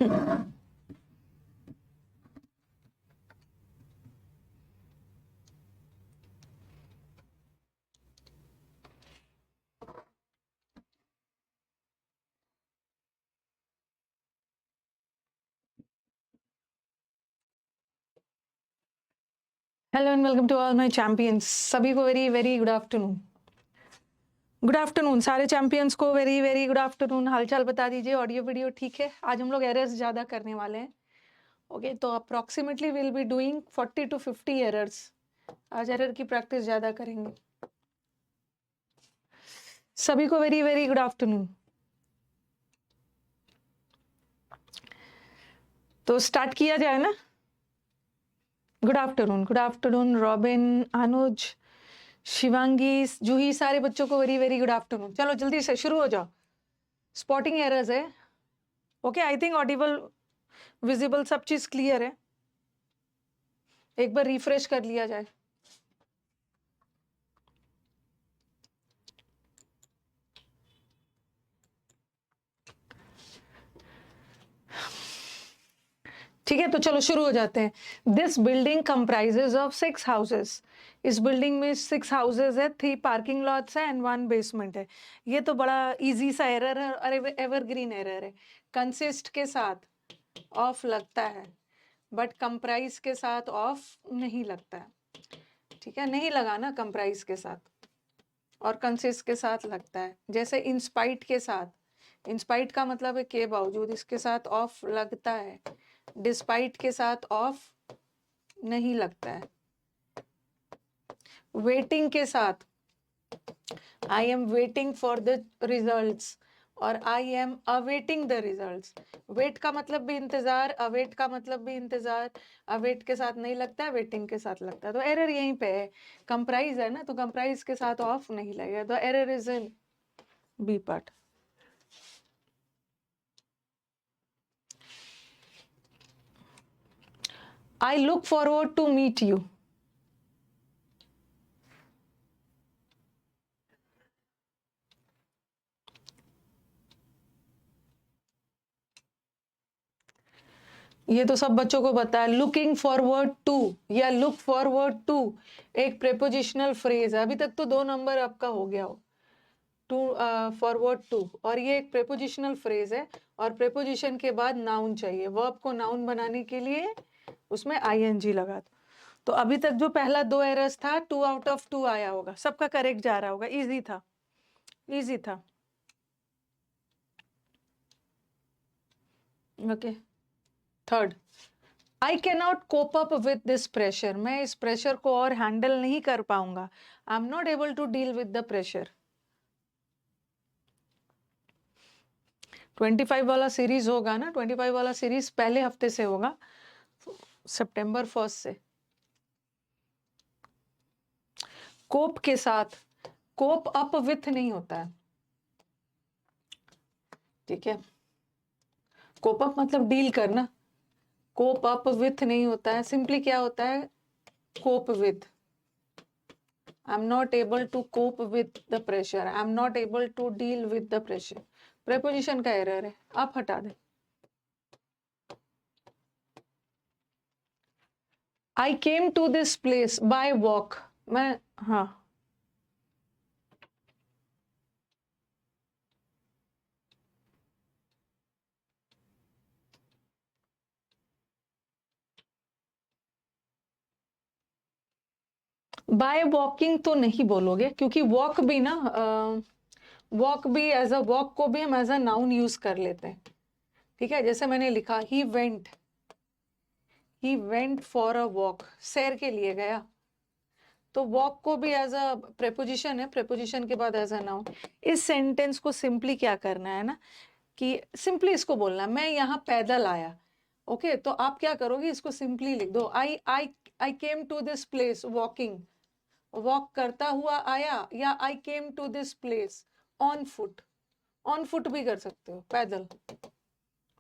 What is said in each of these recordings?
Hello and welcome to all my champions. सभी को very very good afternoon. Good afternoon सारे champions को very very good afternoon. हालचाल बता दीजिए, ऑडियो वीडियो ठीक है? आज हम लोग एरर्स ज़्यादा करने वाले हैं। ओके, तो approximately will be doing 40 to 50 errors. आज एरर की प्रैक्टिस ज़्यादा करेंगे। सभी को वेरी वेरी गुड आफ्टरनून। तो स्टार्ट किया जाए ना। गुड आफ्टरनून रॉबिन, अनुज, शिवांगी, जूही, सारे बच्चों को वेरी वेरी गुड आफ्टरनून। चलो जल्दी से शुरू हो जाओ। स्पॉटिंग एरर्स है। Okay, I think Audible, visible, सब चीज क्लियर है। एक बार रिफ्रेश कर लिया जाए। ठीक है, तो चलो शुरू हो जाते हैं। This building comprises of 6 houses. इस बिल्डिंग में 6 हाउसेस है, 3 पार्किंग लॉट्स है एंड 1 बेसमेंट है। ये तो बड़ा इजी सा एरर है और एवरग्रीन एरर है। कंसिस्ट के साथ ऑफ लगता है, बट कंप्राइज के साथ ऑफ नहीं लगता है। ठीक है, नहीं लगा ना कंप्राइज के साथ, और कंसिस्ट के साथ लगता है। जैसे इंस्पाइट के साथ, इंस्पाइट का मतलब है के बावजूद, इसके साथ ऑफ लगता है। डिस्पाइट के साथ ऑफ नहीं लगता है। वेटिंग के साथ I am waiting for the results और I am awaiting the results. Wait का मतलब भी इंतजार, अवेट का मतलब भी इंतजार। अवेट के साथ नहीं लगता है, वेटिंग के साथ लगता है। तो एरर यहीं पे है। कंप्राइज है ना, तो कंप्राइज के साथ ऑफ नहीं लगेगा, तो error is in B part. I look forward to meet you. ये तो सब बच्चों को पता है। लुकिंग फॉरवर्ड टू या लुक फॉरवर्ड टू एक प्रेपोजिशनल फ्रेज है। अभी तक तो 2 नंबर आपका हो गया हो। टू, फॉरवर्ड टू, और ये एक प्रेपोजिशनल फ्रेज है और प्रेपोजिशन के बाद नाउन चाहिए। वर्ब को नाउन बनाने के लिए उसमें आईएनजी लगा दो। तो अभी तक जो पहला 2 एरर्स था, 2 आउट ऑफ 2 आया होगा, सबका करेक्ट जा रहा होगा। इजी था, इजी था। Okay, third, I can not cope up with this pressure. मैं इस प्रेशर को और हैंडल नहीं कर पाऊंगा। I am not able to deal with the pressure. 25 वाला सीरीज होगा ना, 25 वाला सीरीज पहले हफ्ते से होगा, सितंबर 1 से। कोप के साथ कोप अप विथ नहीं होता है। ठीक है, कोप अप मतलब डील करना, कोप अप विथ नहीं होता है। सिंपली क्या होता है, cope with. I am not able to cope with the pressure, I am not able to deal with the pressure. Preposition का एरर है, आप हटा दें। I came to this place by walk. मैं, हाँ, बाय वॉकिंग तो नहीं बोलोगे, क्योंकि वॉक भी ना, वॉक भी एज अ वॉक को भी हम एज अ नाउन यूज कर लेते हैं। ठीक है, जैसे मैंने लिखा he went for a walk, सैर के लिए गया। तो वॉक को भी एज अ प्रेपोजिशन है, प्रेपोजिशन के बाद एज अ नाउन। इस सेंटेंस को सिंपली क्या करना है ना, कि सिंपली इसको बोलना, मैं यहाँ पैदल आया। ओके, तो आप क्या करोगे, इसको सिंपली लिख दो, I came to this place walking. Walk करता हुआ आया, या I came to this place on foot. On foot भी कर सकते हो, पैदल।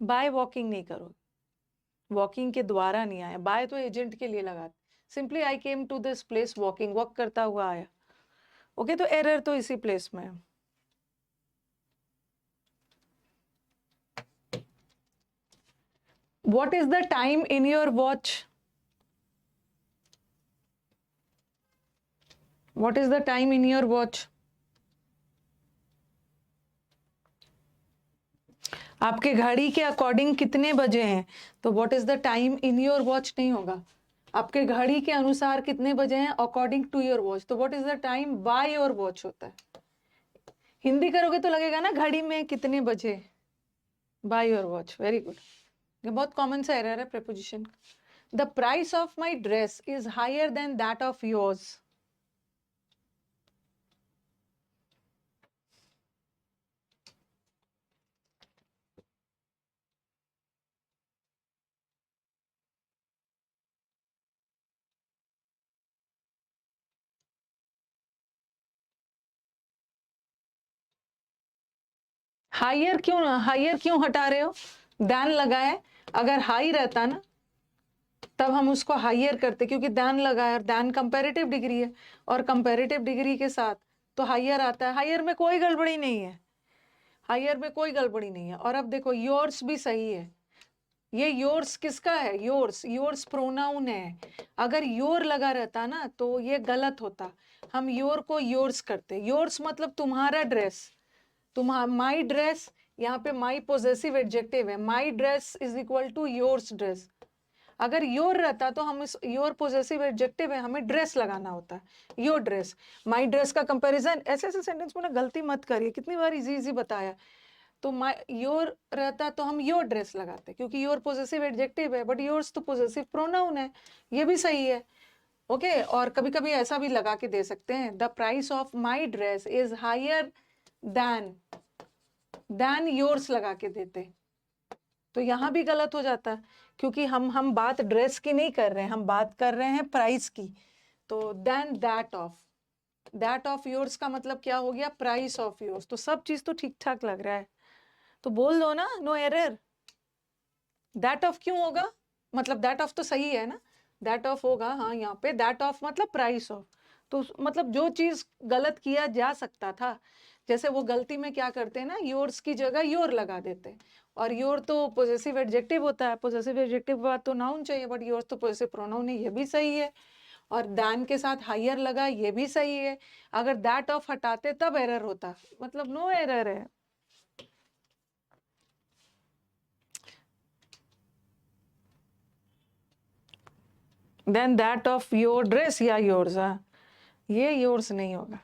बाय वॉकिंग नहीं करो, वॉकिंग के द्वारा नहीं आया। बाय तो एजेंट के लिए लगा। Simply I came to this place walking, walk करता हुआ आया। ओके, तो एरर तो इसी प्लेस में है। What is the time in your watch? What is the time in your watch? आपके घड़ी के अकॉर्डिंग कितने बजे हैं? तो what is the time in your watch नहीं होगा, आपके घड़ी के अनुसार कितने बजे हैं अकॉर्डिंग टू योर वॉच। तो what is the time bye your watch होता है। हिंदी करोगे तो लगेगा ना घड़ी में कितने बजे, by your watch. Very good. ये बहुत कॉमन सा एरर है preposition. The price of my dress is higher then that of yours. Higher क्यों हटा रहे हो? दैन लगाए, अगर हाई रहता ना तब हम उसको हायर करते, क्योंकि दैन लगाए और दैन कंपैरेटिव डिग्री है, और कंपैरेटिव डिग्री के साथ तो हायर आता है। हायर में कोई गड़बड़ी नहीं है, हायर में कोई गड़बड़ी नहीं है। और अब देखो योर्स भी सही है। ये योर्स किसका है? योर्स, योर्स प्रोनाउन है। अगर योर लगा रहता ना तो ये गलत होता, हम योर को योर्स करते। योर्स मतलब तुम्हारा ड्रेस, तुम्हारा माई ड्रेस, यहाँ पे माई पोजेसिव एडजेक्टिव है। My dress is equal to yours dress. अगर योर रहता तो हम इस योर पोजेसिव एडजेक्टिव है, हमें ड्रेस लगाना होता है, योर ड्रेस। माई ड्रेस का कंपैरिजन, ऐसे ऐसे सेंटेंस में ना गलती मत करिए, कितनी बार इजी इजी बताया। तो माई योर रहता तो हम योर ड्रेस लगाते, क्योंकि योर पोजेसिव एडजेक्टिव है, बट योर्स तो पोजेसिव प्रोनाउन है, ये भी सही है। ओके और कभी कभी ऐसा भी लगा के दे सकते हैं, the price of my dress is higher than yours लगा के देते, तो यहां भी गलत हो जाता है, क्योंकि हम बात ड्रेस की नहीं कर रहे हैं, हम बात कर रहे हैं प्राइस की। तो देन दैट ऑफ योर्स का मतलब क्या हो गया? Price of yours. तो सब चीज तो ठीक ठाक लग रहा है, तो बोल दो ना, नो एरर। दैट ऑफ क्यों होगा? मतलब दैट ऑफ तो सही है ना, दैट ऑफ होगा। हाँ यहाँ पे दैट ऑफ मतलब प्राइस ऑफ, तो मतलब जो चीज गलत किया जा सकता था, जैसे वो गलती में क्या करते हैं ना, योर्स की जगह योर लगा देते हैं। और योर तो पोजेसिव एडजेक्टिव होता है, पोजेसिव एडजेक्टिव के बाद तो नाउन चाहिए, बट योर्स तो पोजेसिव प्रोनाउन है, ये भी सही है। और दैन के साथ हायर लगा, ये भी सही है। अगर दैट ऑफ हटाते तब एरर होता, मतलब नो एरर है। Then that of your dress या योर्स, ये योर्स नहीं होगा।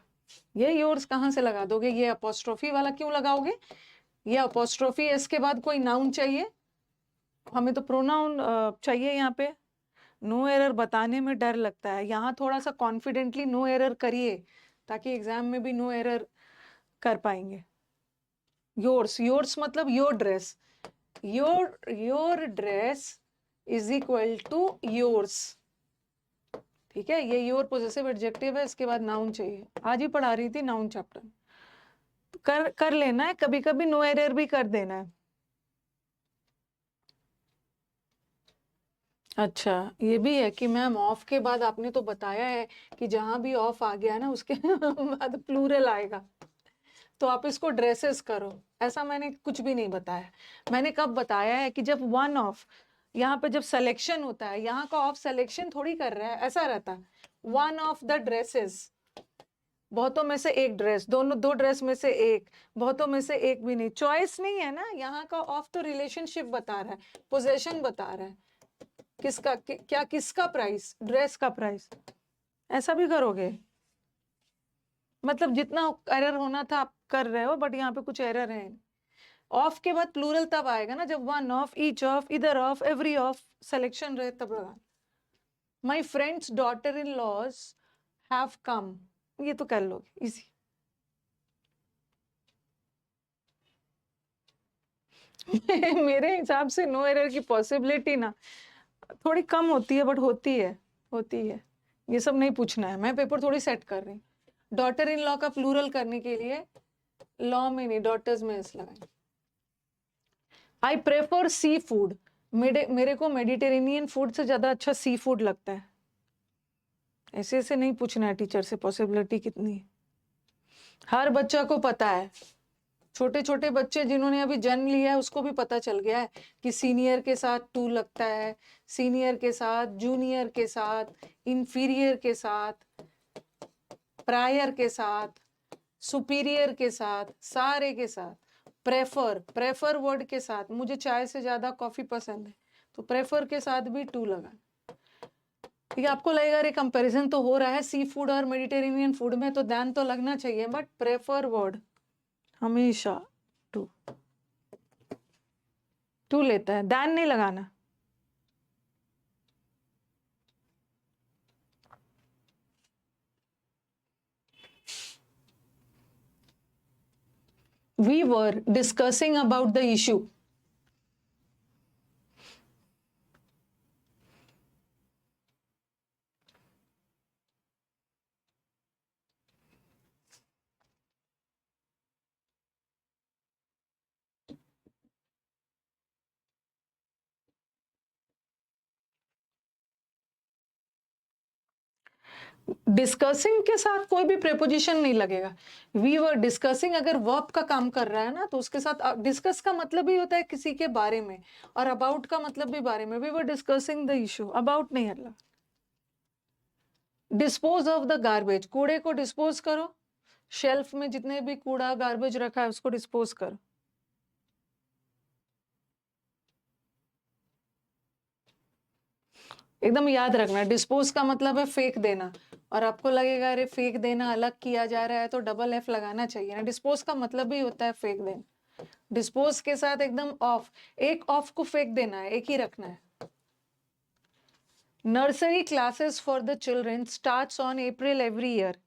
ये योर्स कहाँ से लगा दोगे? ये अपोस्ट्रोफी वाला क्यों लगाओगे? ये अपोस्ट्रोफी, इसके बाद कोई नाउन चाहिए, हमें तो प्रोनाउन चाहिए यहाँ पे। नो एरर बताने में डर लगता है, यहाँ थोड़ा सा कॉन्फिडेंटली नो एरर करिए, ताकि एग्जाम में भी नो एरर कर पाएंगे। योर्स, योर्स मतलब your dress, your dress is equal to yours. ठीक है, ये योर पोजेसिव एडजेक्टिव है, इसके बाद नाउन चाहिए। आज ही पढ़ा रही थी नाउन चैप्टर, तो कर लेना है, कभी कभी नो एरर भी कर देना है। अच्छा ये भी है कि मैम ऑफ के बाद आपने तो बताया है कि जहां भी ऑफ आ गया ना उसके बाद प्लूरल आएगा, तो आप इसको ड्रेसेस करो। ऐसा मैंने कुछ भी नहीं बताया। मैंने कब बताया है कि जब वन ऑफ, यहाँ पे जब सिलेक्शन होता है, यहाँ का ऑफ सिलेक्शन थोड़ी कर रहा है, ऐसा रहता है वन ऑफ द ड्रेसेस, बहुतों में से एक ड्रेस, दोनों दो ड्रेस में से एक, बहुतों में से एक भी नहीं, चॉइस नहीं है ना। यहाँ का ऑफ तो रिलेशनशिप बता रहा है, पोजेशन बता रहा है, किसका क्या, किसका प्राइस? ड्रेस का प्राइस। ऐसा भी करोगे? मतलब जितना एरर होना था आप कर रहे हो, बट यहाँ पे कुछ एरर है। ऑफ के बाद प्लूरल तब आएगा ना जब one of, each of, either of, every of selection रहे तब लगा। My friends daughter in laws have come, ये तो कर लोगे इजी। मेरे हिसाब से नो एरर की पॉसिबिलिटी ना थोड़ी कम होती है, बट होती है। ये सब नहीं पूछना है, मैं पेपर थोड़ी सेट कर रही हूँ। डॉटर इन लॉ का प्लूरल करने के लिए लॉ में नहीं, डॉटर्स में इस लगाए। आई प्रेफर सी फूड, मेरे को मेडिटेरेनियन फूड से ज्यादा अच्छा सी फूड लगता है। ऐसे ऐसे नहीं पूछना है टीचर से पॉसिबिलिटी कितनी है, हर बच्चा को पता है। छोटे छोटे बच्चे जिन्होंने अभी जन्म लिया है उसको भी पता चल गया है कि सीनियर के साथ टू लगता है, सीनियर के साथ, जूनियर के साथ, इंफीरियर के साथ, प्रायर के साथ, सुपीरियर के साथ, सारे के साथ, प्रेफर वर्ड के साथ, मुझे चाय से ज्यादा कॉफी पसंद है तो प्रेफर के साथ भी टू लगा। ठीक है, आपको लगेगा अरे कंपैरिजन तो हो रहा है सी फूड और मेडिटेरेनियन फूड में तो ध्यान तो लगना चाहिए, बट प्रेफर वर्ड हमेशा टू टू लेता है, ध्यान नहीं लगाना। We were discussing about the issue. Discussing के साथ कोई भी प्रेपोजिशन नहीं लगेगा। वी वर डिस्कसिंग अगर वर्ब का काम कर रहा है ना तो उसके साथ डिस्कस का मतलब ही होता है किसी के बारे में, और अबाउट का मतलब भी बारे में। We were discussing the issue, about नहीं है। डिस्पोज ऑफ द गार्बेज, कूड़े को डिस्पोज करो, शेल्फ में जितने भी कूड़ा गार्बेज रखा है उसको डिस्पोज करो। एकदम याद रखना, डिस्पोज का मतलब है फेंक देना, और आपको लगेगा अरे फेंक देना अलग किया जा रहा है तो डबल एफ लगाना चाहिए ना। डिस्पोज का मतलब भी होता है फेंक देना। डिस्पोज के साथ एकदम ऑफ, एक ऑफ को फेंक देना है, एक ही रखना है। Nursery classes for the children starts on April every year.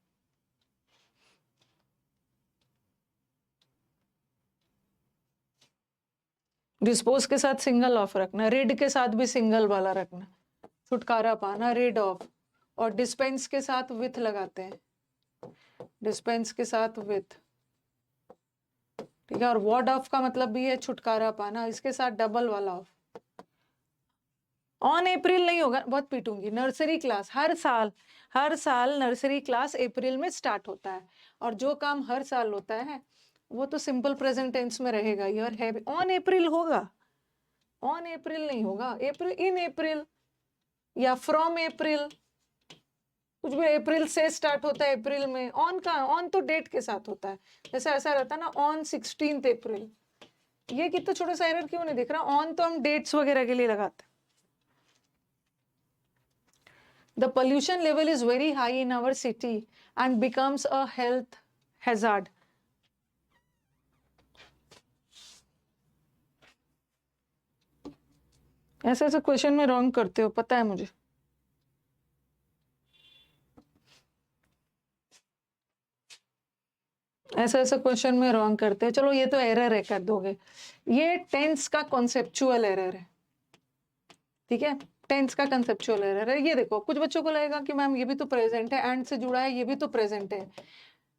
Dispose के साथ सिंगल ऑफ रखना, रिड के साथ भी सिंगल वाला रखना, छुटकारा पाना, रिड ऑफ। और डिस्पेंस के साथ विथ लगाते हैं, डिस्पेंस के साथ विथ। ठीक है, और वार्ड ऑफ का मतलब भी है छुटकारा पाना, इसके साथ डबल वाला ऑफ। ऑन अप्रैल नहीं होगा, बहुत पीटूंगी। नर्सरी क्लास, हर साल नर्सरी क्लास अप्रैल में स्टार्ट होता है, और जो काम हर साल होता है वो तो सिंपल प्रेजेंट टेंस में रहेगा ही, और है ऑन अप्रैल होगा। ऑन अप्रैल नहीं होगा, अप्रैल, इन अप्रैल या फ्रॉम अप्रैल, कुछ भी अप्रैल से स्टार्ट होता है अप्रैल में। ऑन का, ऑन तो डेट के साथ होता है, जैसे ऐसा रहता है ना ऑन 16 अप्रैल। ये कितना छोटा सा एरर क्यों नहीं दिख रहा? ऑन तो हम डेट्स वगैरह के लिए लगाते हैं। The pollution level is very high in our city and becomes a health hazard. ऐसे ऐसे क्वेश्चन में रॉन्ग करते हो, पता है मुझे। ऐसा ऐसा क्वेश्चन में रॉन्ग करते हैं। चलो ये तो एरर है, कर दोगे। ये टेंस का कॉन्सेप्चुअल एरर है, ठीक है, टेंस का कंसेप्चुअल एरर है। ये देखो, कुछ बच्चों को लगेगा कि मैम ये भी तो प्रेजेंट है, एंड से जुड़ा है, ये भी तो प्रेजेंट है।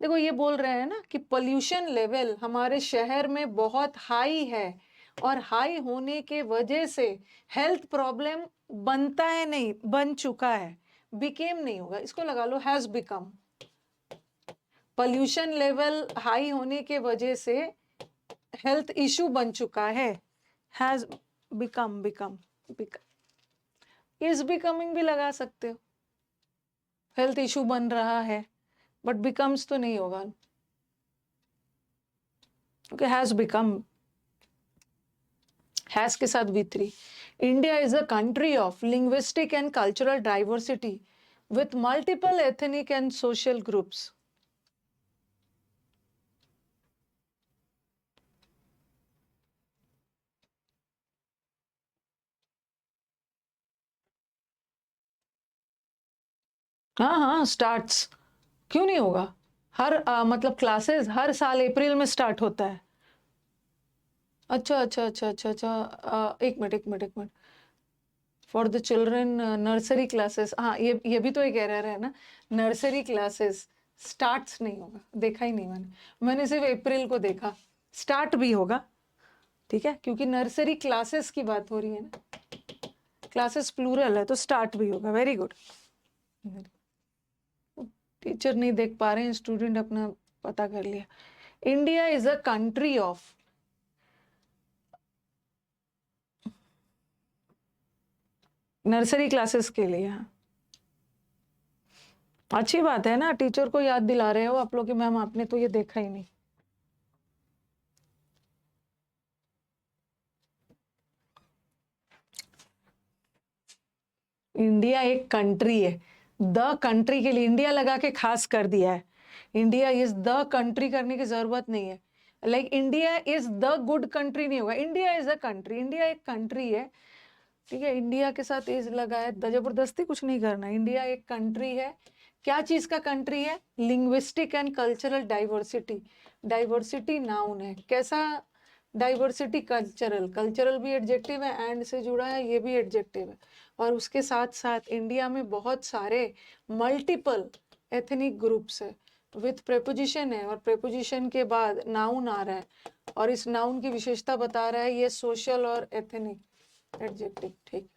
देखो ये बोल रहे हैं ना कि पोल्यूशन लेवल हमारे शहर में बहुत हाई है, और हाई होने के वजह से हेल्थ प्रॉब्लम बनता है, नहीं बन चुका है, बिकेम नहीं होगा, इसको लगा लो has become. Pollution level high होने के वजह से हेल्थ इशू बन चुका है, has become, become, is becoming भी लगा सकते हो। हेल्थ इशू बन रहा है, बट बिकम्स तो नहीं होगा, क्योंकि हैज बिकम, हैज के साथ V3। India is a country of linguistic and cultural diversity with multiple ethnic and social groups. हाँ हाँ, स्टार्ट्स क्यों नहीं होगा? हर मतलब क्लासेस हर साल अप्रैल में स्टार्ट होता है। अच्छा अच्छा अच्छा अच्छा अच्छा, एक minute. For the children nursery classes, हाँ ये भी तो एक एरर है ना। नर्सरी क्लासेस स्टार्ट्स नहीं होगा, देखा ही नहीं मैंने सिर्फ अप्रैल को देखा। स्टार्ट भी होगा, ठीक है, क्योंकि नर्सरी क्लासेस की बात हो रही है ना, क्लासेस प्लूरल है तो स्टार्ट भी होगा। Very good. टीचर नहीं देख पा रहे हैं, स्टूडेंट अपना पता कर लिया। India is a country of, nursery classes के लिए। हाँ, अच्छी बात है ना, टीचर को याद दिला रहे हो आप लोग कि मैम आपने तो ये देखा ही नहीं। इंडिया एक कंट्री है, द कंट्री के लिए इंडिया लगा के खास कर दिया है। इंडिया इज द कंट्री करने की जरूरत नहीं है। Like India is the good country नहीं होगा, India is a country, India एक कंट्री है। ठीक है, इंडिया के साथ इज लगा है, जबरदस्ती कुछ नहीं करना। इंडिया एक कंट्री है। क्या चीज का कंट्री है? Linguistic and cultural diversity. Diversity noun है, कैसा डाइवर्सिटी? कल्चरल, कल्चरल भी एडजेक्टिव है, एंड से जुड़ा है, ये भी एडजेक्टिव है। और उसके साथ साथ इंडिया में बहुत सारे मल्टीपल एथनिक ग्रुप्स है, विथ प्रेपोजिशन है, और प्रेपोजिशन के बाद नाउन आ रहा है, और इस नाउन की विशेषता बता रहा है ये सोशल और एथनिक एडजेक्टिव। ठीक,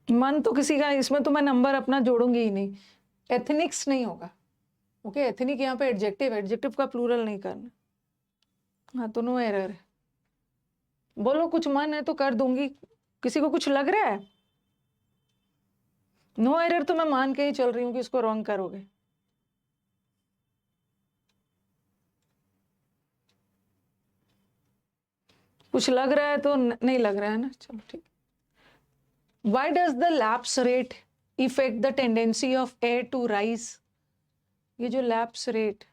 मन तो किसी का, इसमें तो मैं नंबर अपना जोड़ूंगी ही नहीं, एथनिक्स नहीं होगा। ओके, एथनिक यहाँ पे एडजेक्टिव, एडजेक्टिव का प्लूरल नहीं करना। हाँ, तो नो एरर है। बोलो कुछ मन है तो कर दूंगी, किसी को कुछ लग रहा है? नो एरर तो मैं मान के ही चल रही हूँ कि इसको रॉन्ग करोगे। कुछ लग रहा है तो नहीं लग रहा है ना, चलो ठीक। Why does the lapse rate affect the tendency of air to rise? ये जो lapse rate,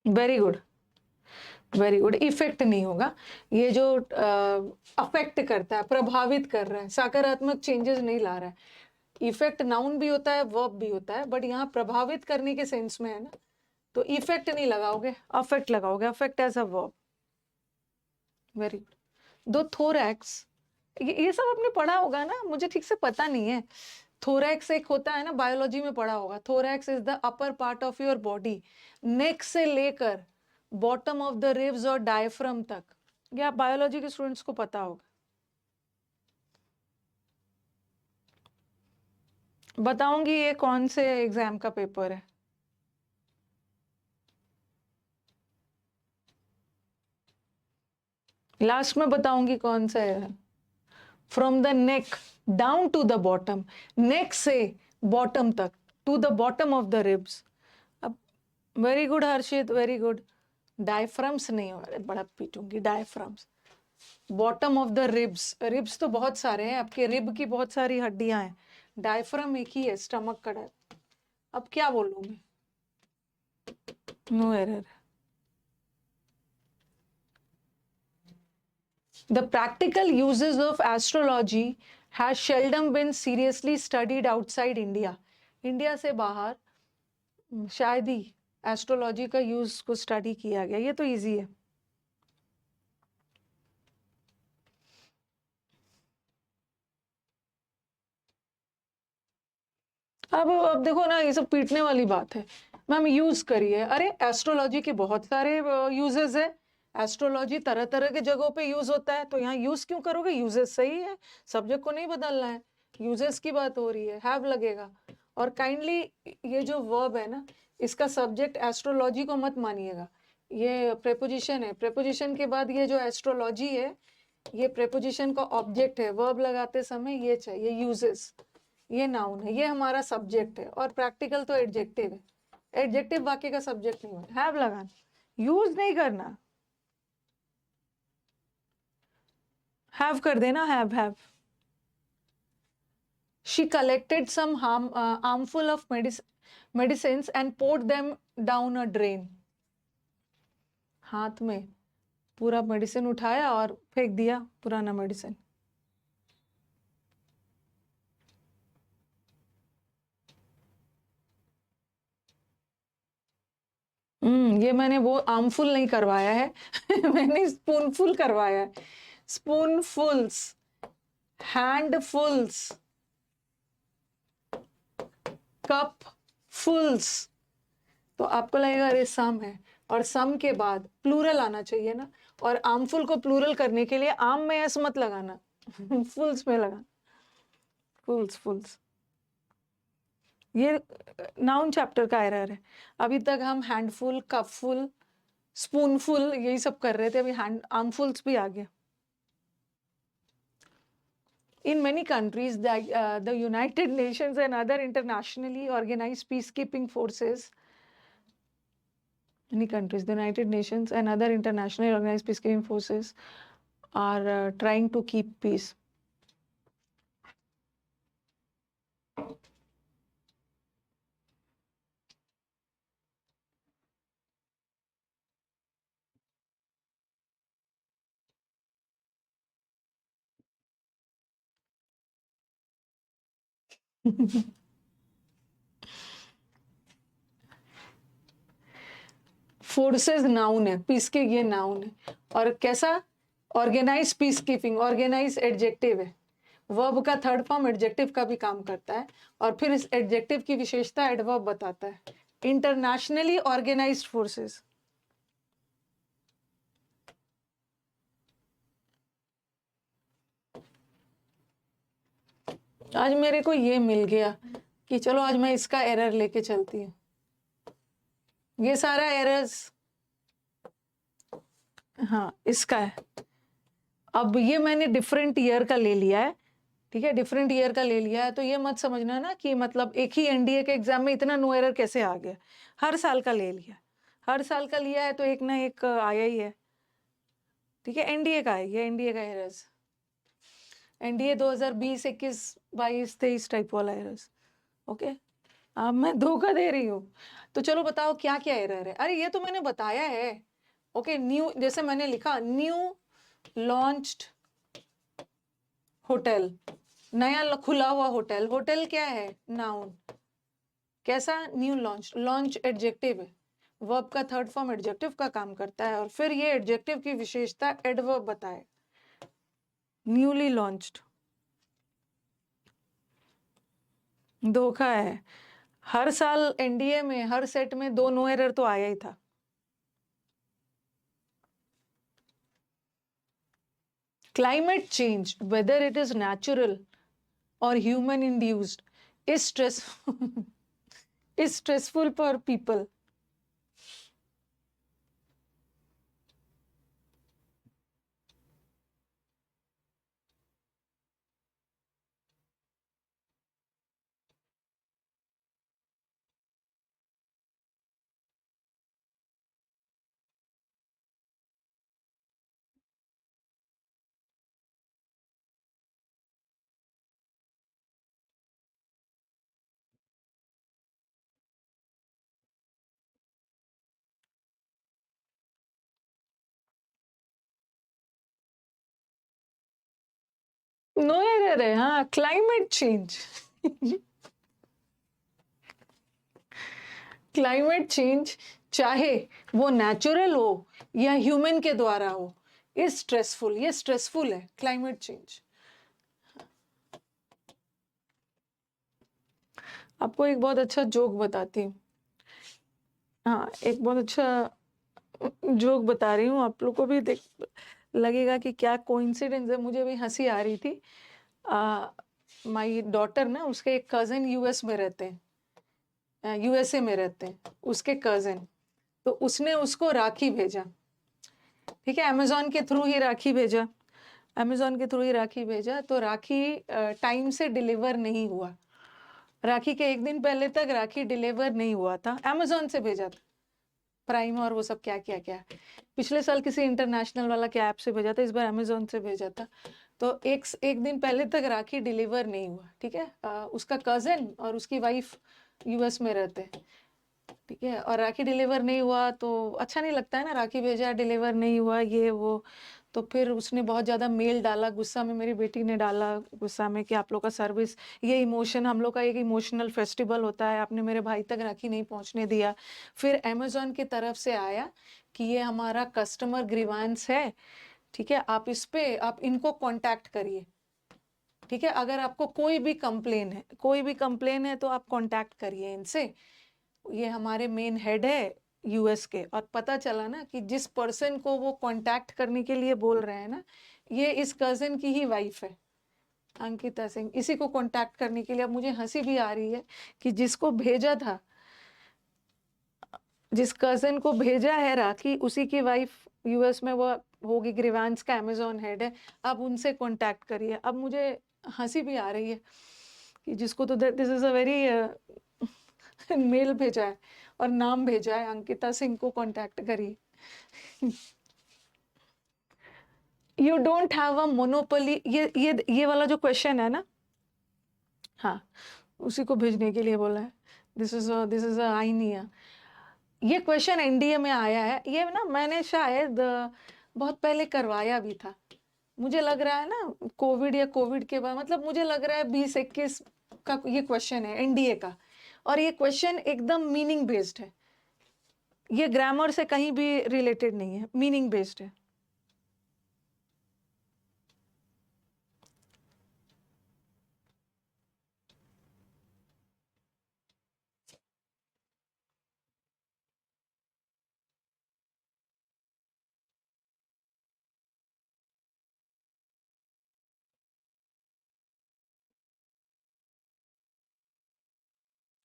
very good, very good. Effect नहीं होगा, ये जो अफेक्ट करता है, प्रभावित कर रहा है, सकारात्मक चेंजेस नहीं ला रहा है। इफेक्ट नाउन भी होता है, वर्ब भी होता है, बट यहाँ प्रभावित करने के सेंस में है ना, तो इफेक्ट नहीं लगाओगे, अफेक्ट लगाओगे, affect as a verb. Very good. दो थोरैक्स, ये सब आपने पढ़ा होगा ना, मुझे ठीक से पता नहीं है। थोरैक्स एक होता है ना, बायोलॉजी में पढ़ा होगा। Thorax is the upper part of your body, neck से लेकर बॉटम ऑफ द रिब्स और डायफ्रम तक। ये आप बायोलॉजी के स्टूडेंट्स को पता होगा। बताऊंगी ये कौन से एग्जाम का पेपर है। लास्ट में बताऊंगी कौन सा है। From the neck down to the bottom, neck से बॉटम तक, to the bottom of the ribs. अब very good Harshit, very good. Diaphragms नहीं हो, अरे बड़ा पीटूंगी। Diaphragms, bottom of the ribs, ribs तो बहुत सारे हैं, आपके रिब की बहुत सारी हड्डियां हैं, डायफ्रम एक ही है, स्टमक का। अब क्या बोलूं मैं? No error. The practical uses of astrology has seldom been seriously studied outside India. India से बाहर शायद ही एस्ट्रोलॉजी का यूज को स्टडी किया गया। ये तो इजी है। अब देखो ना, ये सब पीटने वाली बात है। मैम यूज करिए, अरे एस्ट्रोलॉजी के बहुत सारे यूजेस है। एस्ट्रोलॉजी तरह तरह के जगहों पे यूज होता है, तो यहाँ यूज क्यों करोगे? यूजेस सही है, सब्जेक्ट को नहीं बदलना है, यूजेस की बात हो रही है, हैव लगेगा। और काइंडली ये जो वर्ब है ना, इसका सब्जेक्ट एस्ट्रोलॉजी को मत मानिएगा, ये प्रेपोजिशन है। प्रेपोजिशन के बाद ये जो एस्ट्रोलॉजी है, ये प्रेपोजिशन का ऑब्जेक्ट है। वर्ब लगाते समय ये चाहिए, यूजेस, ये नाउन है, ये हमारा सब्जेक्ट है। और प्रैक्टिकल तो एडजेक्टिव है, एडजेक्टिव वाक्य का सब्जेक्ट नहीं होता। हैव लगाना, यूज नहीं करना, हैव कर देना, have. She collected some harmful of medicines and poured them down a drain. हाथ में पूरा मेडिसिन उठाया और फेंक दिया, पुराना मेडिसिन। ये मैंने वो आर्मफुल नहीं करवाया है मैंने स्पूनफुल करवाया है। स्पूनफुल्स, हैंडफुल्स, कप फुल्स, तो आपको लगेगा अरे सम है, और सम के बाद प्लूरल आना चाहिए ना, और आर्मफुल को प्लूरल करने के लिए आम में एस मत लगाना फुल्स में लगा, फुल्स फुल्स। ये नाउन चैप्टर का एरर है। अभी तक हम हैंडफुल, कपफुल, स्पूनफुल यही सब कर रहे थे, अभी हैंड आर्मफुल्स भी आ गया। In many countries, the United Nations and other internationally organized peacekeeping forces, many countries, the United Nations and other internationally organized peacekeeping forces are trying to keep peace. Forces noun है, peace के ये noun है, और कैसा organise peace keeping, organise adjective है, verb का third form adjective का भी काम करता है, और फिर इस एडजेक्टिव की विशेषता एडवर्ब बताता है। इंटरनेशनली ऑर्गेनाइज्ड फोर्सेस, आज मेरे को ये मिल गया कि चलो आज मैं इसका एरर लेके चलती हूँ। ये सारा एरर्स, हाँ इसका है। अब ये मैंने डिफरेंट ईयर का ले लिया है, ठीक है, डिफरेंट ईयर का ले लिया है, तो ये मत समझना ना कि मतलब एक ही एनडीए के एग्जाम में इतना नो एरर कैसे आ गया। हर साल का ले लिया, हर साल का लिया है तो एक ना एक आया ही है, ठीक है। एनडीए का है ये, एनडीए का एरर्स, एनडीए 2020, 21, 22, 23 टाइप वाला एरर्स। ओके, अब मैं धोखा दे रही हूँ, तो चलो बताओ क्या क्या एरर है। अरे ये तो मैंने बताया है। ओके, न्यू, जैसे मैंने लिखा न्यू लॉन्च्ड होटल, नया खुला हुआ होटल, होटल क्या है, नाउन। कैसा, न्यू लॉन्च, लॉन्च एडजेक्टिव है, वर्ब का थर्ड फॉर्म एडजेक्टिव का काम करता है, और फिर ये एडजेक्टिव की विशेषता एडवर्ब बताए, न्यूली लॉन्च्ड। धोखा है, हर साल एनडीए में हर सेट में 2 नो एरर तो आया ही था। Climate change, whether it is natural or human induced, is stressful for people. No error है, हाँ, क्लाइमेट चेंज। क्लाइमेट चेंज चाहे वो नेचुरल हो या ह्यूमन के द्वारा हो, इज स्ट्रेसफुल, ये स्ट्रेसफुल है क्लाइमेट चेंज। आपको एक बहुत अच्छा जोक बताती हूँ, हाँ एक बहुत अच्छा जोक बता रही हूँ, आप लोग को भी देख लगेगा कि क्या कोइंसिडेंस है। मुझे भी हंसी आ रही थी। माई डॉटर ना, उसके एक कज़न यूएस में रहते हैं, यूएसए में रहते हैं उसके कज़न, तो उसने उसको राखी भेजा, ठीक है, अमेजोन के थ्रू ही राखी भेजा, अमेजोन के थ्रू ही राखी भेजा, तो राखी टाइम से डिलीवर नहीं हुआ, राखी के एक दिन पहले तक राखी डिलीवर नहीं हुआ था, अमेजोन से भेजा था, प्राइम और वो सब क्या क्या क्या, पिछले साल किसी इंटरनेशनल वाला क्या ऐप से भेजा था, इस बार अमेजोन से भेजा था। तो एक दिन पहले तक राखी डिलीवर नहीं हुआ, ठीक है, उसका कज़न और उसकी वाइफ यूएस में रहते हैं, ठीक है, और राखी डिलीवर नहीं हुआ तो अच्छा नहीं लगता है ना, राखी भेजा डिलीवर नहीं हुआ ये वो। तो फिर उसने बहुत ज़्यादा मेल डाला गुस्सा में, मेरी बेटी ने डाला गुस्सा में कि आप लोग का सर्विस, ये इमोशन, हम लोग का एक इमोशनल फेस्टिवल होता है, आपने मेरे भाई तक राखी नहीं पहुंचने दिया। फिर अमेजोन की तरफ से आया कि ये हमारा कस्टमर ग्रीवांस है, ठीक है, आप इस पे आप इनको कांटेक्ट करिए, ठीक है, अगर आपको कोई भी कंप्लेन है, कोई भी कंप्लेन है तो आप कांटेक्ट करिए इनसे। ये हमारे मेन हेड है यूएस के, और पता चला ना कि जिस पर्सन को वो कांटेक्ट करने के लिए बोल रहे हैं ना, ये इस कजन की ही वाइफ है, अंकिता सिंह। इसी को कांटेक्ट करने के लिए, अब मुझे हंसी भी आ रही है कि जिसको भेजा था, जिस कजन को भेजा है राखी, उसी की वाइफ यूएस में वो होगी, ग्रीवांस का अमेजोन हेड है। अब उनसे कांटेक्ट करिए। अब मुझे हंसी भी आ रही है कि जिसको तो this is a very male भेजा है और नाम भेजा है, अंकिता सिंह को कांटेक्ट करिए। You don't have a monopoly, ये वाला जो क्वेश्चन है ना, हाँ, उसी को भेजने के लिए बोला है। दिस इज आइनिया। ये क्वेश्चन एनडीए में आया है। ये ना मैंने शायद बहुत पहले करवाया भी था। मुझे लग रहा है ना कोविड या कोविड के बाद, मतलब मुझे लग रहा है 2021 का ये क्वेश्चन है एनडीए का, और ये क्वेश्चन एकदम मीनिंग बेस्ड है। ये ग्रामर से कहीं भी रिलेटेड नहीं है, मीनिंग बेस्ड है।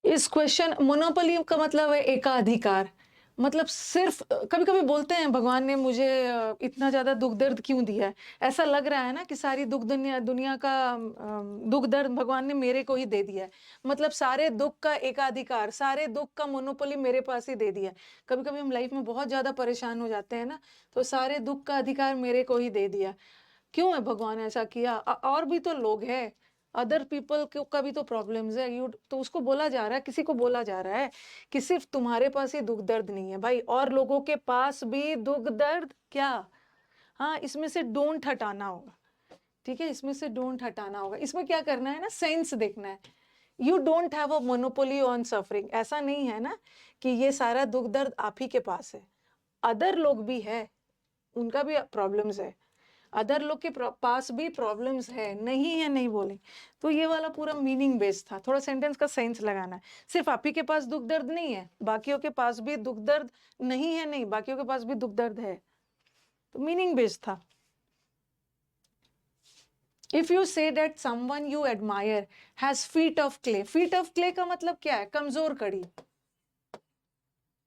इस क्वेश्चन मोनोपोली का मतलब है एकाधिकार। मतलब सिर्फ कभी कभी बोलते हैं भगवान ने मुझे इतना ज्यादा दुख दर्द क्यों दिया है। ऐसा लग रहा है ना कि सारी दुख दुनिया दुनिया का दुख दर्द भगवान ने मेरे को ही दे दिया है। मतलब सारे दुख का एकाधिकार, सारे दुख का मोनोपोली मेरे पास ही दे दिया है। कभी कभी हम लाइफ में बहुत ज्यादा परेशान हो जाते हैं ना, तो सारे दुख का अधिकार मेरे को ही दे दिया। क्यों है भगवान ऐसा किया? और भी तो लोग हैं, अदर पीपल का भी तो प्रॉब्लम्स है। यू तो उसको बोला जा रहा है, किसी को बोला जा रहा है कि सिर्फ तुम्हारे पास ही दुख दर्द नहीं है भाई, और लोगों के पास भी दुख दर्द क्या। हाँ, इसमें से डोंट हटाना होगा, ठीक है, इसमें से डोंट हटाना होगा। इसमें क्या करना है ना, सेंस देखना है। You don't have a monopoly on suffering. ऐसा नहीं है ना कि ये सारा दुख दर्द आप ही के पास है, अदर लोग भी है, उनका भी प्रॉब्लम्स है, अदर लोग के पास भी प्रॉब्लम्स है, नहीं है नहीं बोले। तो ये वाला पूरा मीनिंग बेस्ड था, थोड़ा सेंटेंस का सेंस लगाना है। सिर्फ आप ही के पास दुख दर्द नहीं है, बाकियों के पास भी दुख दर्द नहीं है, नहीं, बाकियों के पास भी दुख दर्द है। तो मीनिंग बेस्ड था। If you say that someone you admire has feet of clay, feet of clay का मतलब क्या है? कमजोर कड़ी।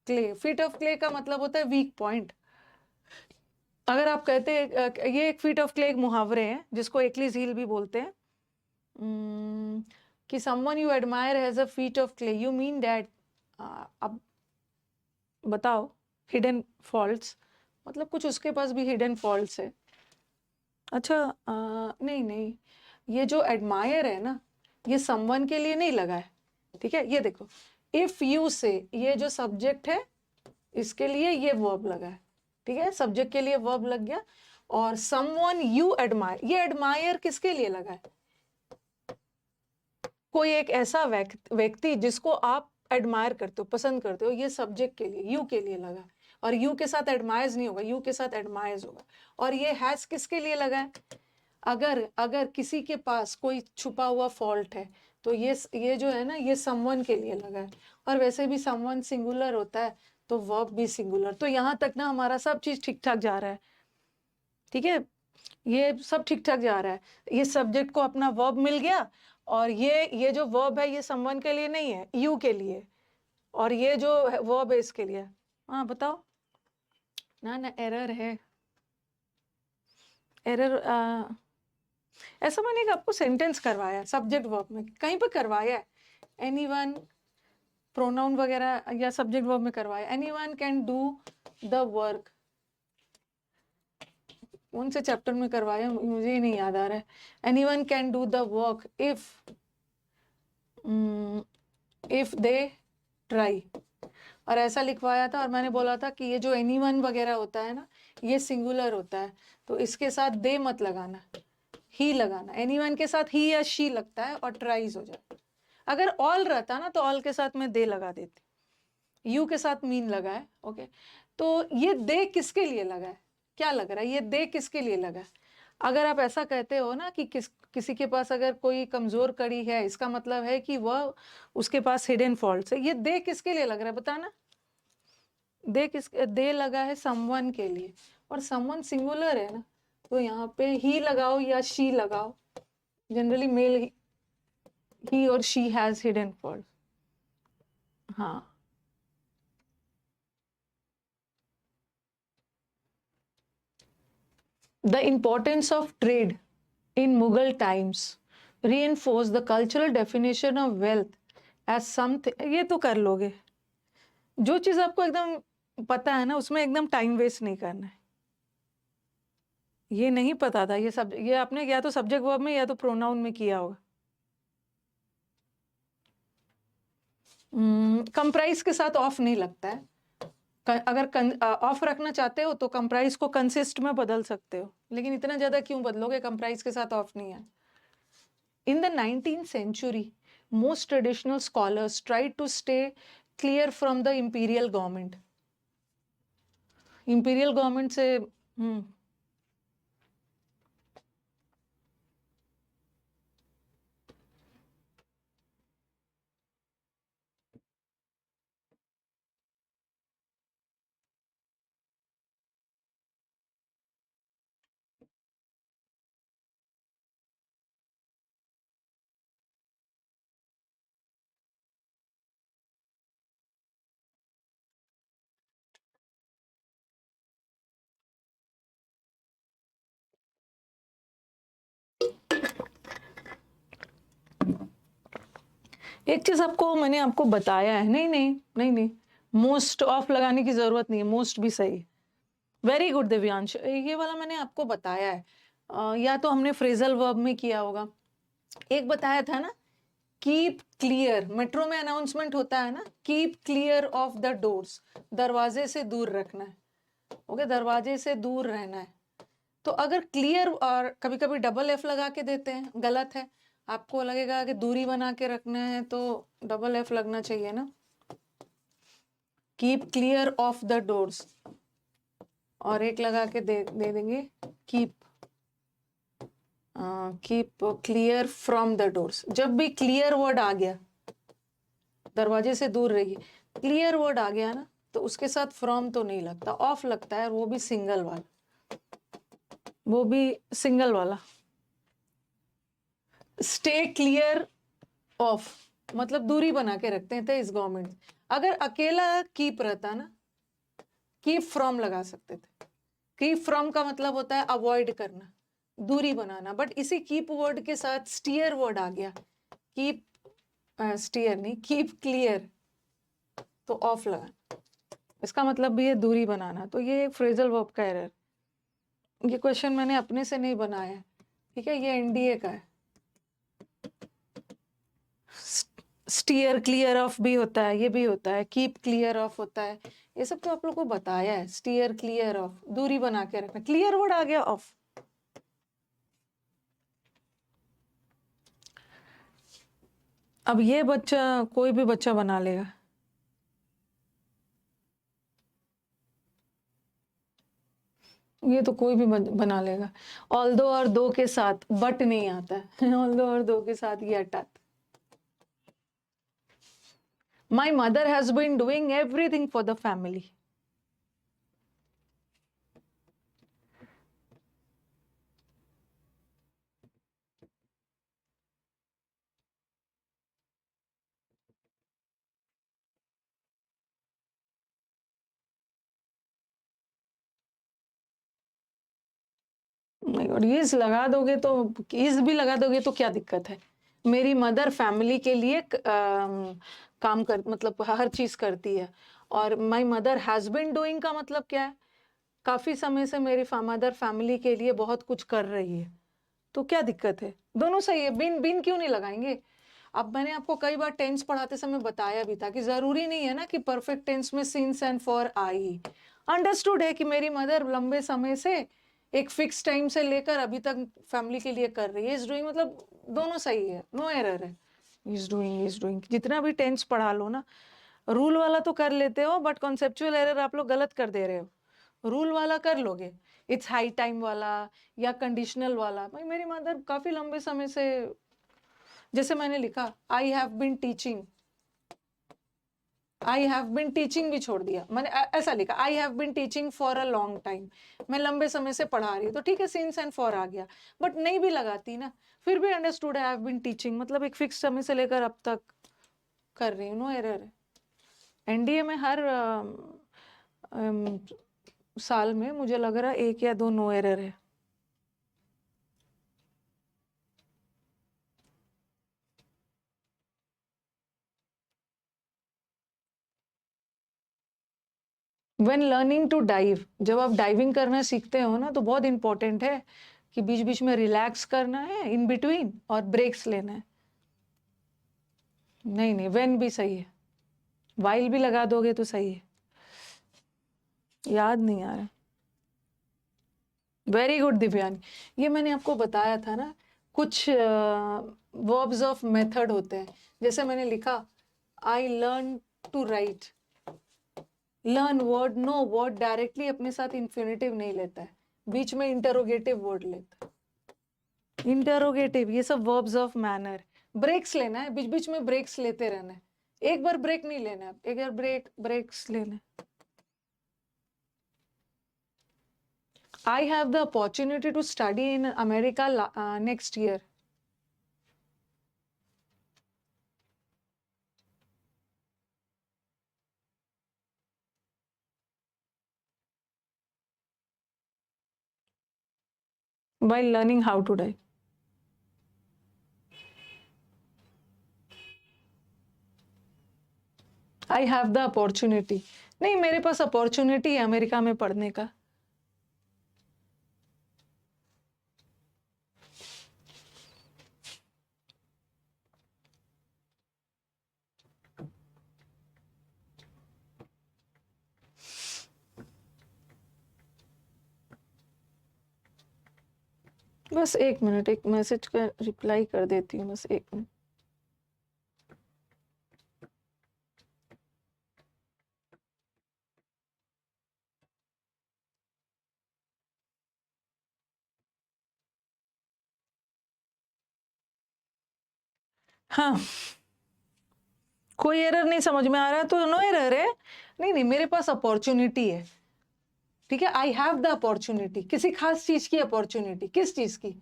क्ले, फीट ऑफ क्ले का मतलब होता है वीक पॉइंट। अगर आप कहते हैं, ये एक फीट ऑफ क्ले एक मुहावरे हैं जिसको एक्लीज हील भी बोलते हैं, कि someone you admire has a feet of clay, you mean that अब बताओ hidden faults, मतलब कुछ उसके पास भी hidden faults है। अच्छा, नहीं नहीं, ये जो admire है ना, ये someone के लिए नहीं लगा है, ठीक है। ये देखो, if you say, ये जो subject है इसके लिए ये verb लगा है, ठीक है, subject के लिए verb लग गया। और someone you admire, ये admire किसके लिए लगा है? कोई एक ऐसा व्यक्ति जिसको आप एडमायर करते हो, पसंद करते हो, ये सब्जेक्ट के लिए, यू के लिए लगा। और यू के साथ एडमायर्स नहीं होगा, यू के साथ एडमायर्स होगा। और ये हैज किसके लिए लगा है? अगर अगर किसी के पास कोई छुपा हुआ फॉल्ट है तो ये जो है ना, ये समवन के लिए लगा है। और वैसे भी समवन सिंगुलर होता है तो वर्ब भी सिंगुलर। तो यहाँ तक ना हमारा सब चीज ठीक ठाक जा रहा है, ठीक है, ये सब ठीक ठाक जा रहा है। ये सब्जेक्ट को अपना वर्ब मिल गया, और ये जो वर्ब है ये समवन के लिए नहीं है, यू के लिए। और ये जो वर्ब है इसके लिए। हाँ बताओ ना, ना एरर है, एरर। ऐसा मैंने एक आपको सेंटेंस करवाया सब्जेक्ट वर्ब में, कहीं पर करवाया है, एनीवन, प्रोनाउन वगैरह या सब्जेक्ट वर्ब में करवाया, anyone can do the work. कौन से चैप्टर में करवाया मुझे ही नहीं याद आ रहा है। Anyone can do the work if they try. और ऐसा लिखवाया था, और मैंने बोला था कि ये जो एनीवन वगैरह होता है ना, ये सिंगुलर होता है, तो इसके साथ दे मत लगाना, ही लगाना। एनीवन के साथ ही या शी लगता है और ट्राइज हो जाता। अगर ऑल रहता ना तो ऑल के साथ में दे लगा देती, यू के साथ मीन लगा है, ओके। तो ये दे किसके लिए लगा है? क्या लग रहा है ये दे किसके लिए लगा है? अगर आप ऐसा कहते हो ना कि किसी के पास अगर कोई कमजोर कड़ी है, इसका मतलब है कि वह उसके पास हिडन फॉल्ट्स है। ये दे किसके लिए लग रहा है बताना? दे लगा है समवन के लिए, और समवन सिंगुलर है ना, तो यहाँ पे ही लगाओ या शी लगाओ। जनरली मेल ही और शी हैज हिडन फॉल्ट। हाँ, the importance of trade in Mughal times reinforce the cultural definition of wealth as something। ये तो कर लोगे, जो चीज आपको एकदम पता है ना उसमें एकदम टाइम वेस्ट नहीं करना है। ये नहीं पता था, ये आपने या तो सब्जेक्ट वर्ब में या तो प्रोनाउन में किया होगा। कंप्राइज के साथ ऑफ नहीं लगता है। अगर ऑफ रखना चाहते हो तो कंप्राइज को कंसिस्ट में बदल सकते हो, लेकिन इतना ज्यादा क्यों बदलोगे, कंप्राइज के साथ ऑफ नहीं है। In the 19th century, most traditional scholars tried to stay clear from the imperial government। imperial government से एक चीज मैंने आपको बताया है। नहीं नहीं नहीं नहीं, मोस्ट ऑफ लगाने की जरूरत नहीं है, मोस्ट भी सही है। वेरी गुड दिव्यांश, ये वाला मैंने आपको बताया है। या तो हमने फ्रेजल वर्ब में किया होगा। एक बताया था ना, कीप क्लियर, मेट्रो में अनाउंसमेंट होता है ना, keep clear of the doors, दरवाजे से दूर रखना है। ओके, दरवाजे से दूर रहना है। तो अगर क्लियर, और कभी कभी डबल एफ लगा के देते हैं, गलत है। आपको लगेगा कि दूरी बना के रखना है तो डबल एफ लगना चाहिए ना। Keep clear of the doors, और एक लगा के दे देंगे keep clear from the doors. जब भी क्लियर वर्ड आ गया, दरवाजे से दूर रहिए, क्लियर वर्ड आ गया ना, तो उसके साथ फ्रॉम तो नहीं लगता, ऑफ लगता है, वो भी सिंगल वाला। स्टे क्लियर ऑफ मतलब दूरी बना के रखते थे इस गवर्नमेंट। अगर अकेला कीप रहता ना, कीप फ्रॉम लगा सकते थे। कीप फ्रॉम का मतलब होता है अवॉइड करना, दूरी बनाना, बट इसी कीप वर्ड के साथ स्टीयर वर्ड आ गया। कीप स्टीयर नहीं, कीप क्लियर, तो ऑफ लगा, इसका मतलब भी है दूरी बनाना। तो ये एक फ्रेजल वर्ब का एरर। ये क्वेश्चन मैंने अपने से नहीं बनाया, ठीक है, ये एनडीए का है। स्टीयर क्लियर ऑफ भी होता है, ये भी होता है, कीप क्लियर ऑफ होता है, ये सब तो आप लोग को बताया है। स्टीयर क्लियर ऑफ, दूरी बना के रखना, क्लियर वर्ड आ गया, ऑफ। अब ये बच्चा, कोई भी बच्चा बना लेगा। ये तो कोई भी बना लेगा। ऑल्दो और दो के साथ बट नहीं आता है। ऑल्दो और दो के साथ ये अटक। My mother has been doing everything for the family। और इज लगा दोगे तो, इज भी लगा दोगे तो क्या दिक्कत है। मेरी मदर फैमिली के लिए काम कर, मतलब हर चीज करती है। और my mother has been doing का मतलब क्या है, काफी समय से मेरी मदर फैमिली के लिए बहुत कुछ कर रही है, तो क्या दिक्कत है, दोनों सही है। बिन बिन क्यों नहीं लगाएंगे। अब मैंने आपको कई बार टेंस पढ़ाते समय बताया भी था कि जरूरी नहीं है ना कि परफेक्ट टेंस में since and for I. Understood है कि मेरी मदर लंबे समय से, एक फिक्स टाइम से लेकर अभी तक फैमिली के लिए कर रही है। इज डूइंग मतलब दोनों सही है, नो एरर है। इज डूइंग जितना भी टेंस पढ़ा लो ना, रूल वाला तो कर लेते हो, बट कॉन्सेप्चुअल एरर आप लोग गलत कर दे रहे हो। रूल वाला कर लोगे, इट्स हाई टाइम वाला या कंडीशनल वाला। भाई मेरी मदर काफी लंबे समय से, जैसे मैंने लिखा I have been teaching, I have been teaching भी छोड़ दिया, मैंने ऐसा लिखा I have been teaching for a long time, मैं लंबे समय से पढ़ा रही हूँ, तो ठीक है सिंस एंड फॉर आ गया, बट नहीं भी लगाती ना, फिर भी understood I have been teaching, मतलब एक फिक्स समय से लेकर अब तक कर रही हूँ, नो एरर है। एनडीए में हर साल में मुझे लग रहा है 1 या 2 नो एरर है। व्हेन लर्निंग टू डाइव, जब आप डाइविंग करना सीखते हो ना, तो बहुत इंपॉर्टेंट है कि बीच बीच में रिलैक्स करना है इन बिटवीन और ब्रेक्स लेना है। नहीं नहीं, व्हेन भी सही है, वाइल भी लगा दोगे तो सही है। याद नहीं आ रहा। वेरी गुड दिव्यांग, ये मैंने आपको बताया था ना, कुछ वर्ब्स ऑफ मेथड होते हैं, जैसे मैंने लिखा I learn to write, learn word, no word directly अपने साथ इन्फिनिटिव नहीं लेता है, बीच में इंटरोगेटिव वर्ड लेता है, इंटरोगेटिव, ये सब वर्ब्स ऑफ मैनर। ब्रेक्स लेना है, बीच बीच में ब्रेक्स लेते रहना है, एक बार ब्रेक नहीं लेना है, एक बार ब्रेक्स लेना है। I have the opportunity to study in America next year. While learning how to dive. I have the opportunity. नहीं, मेरे पास अपॉर्चुनिटी है अमेरिका में पढ़ने का। बस 1 मिनट, एक मैसेज का रिप्लाई कर देती हूँ, बस 1 मिनट। हाँ, कोई एरर नहीं समझ में आ रहा तो नो एरर है। नहीं नहीं, मेरे पास अपॉर्चुनिटी है, ठीक है, आई हैव द अपॉर्चुनिटी, किसी खास चीज की अपॉर्चुनिटी, किस चीज की,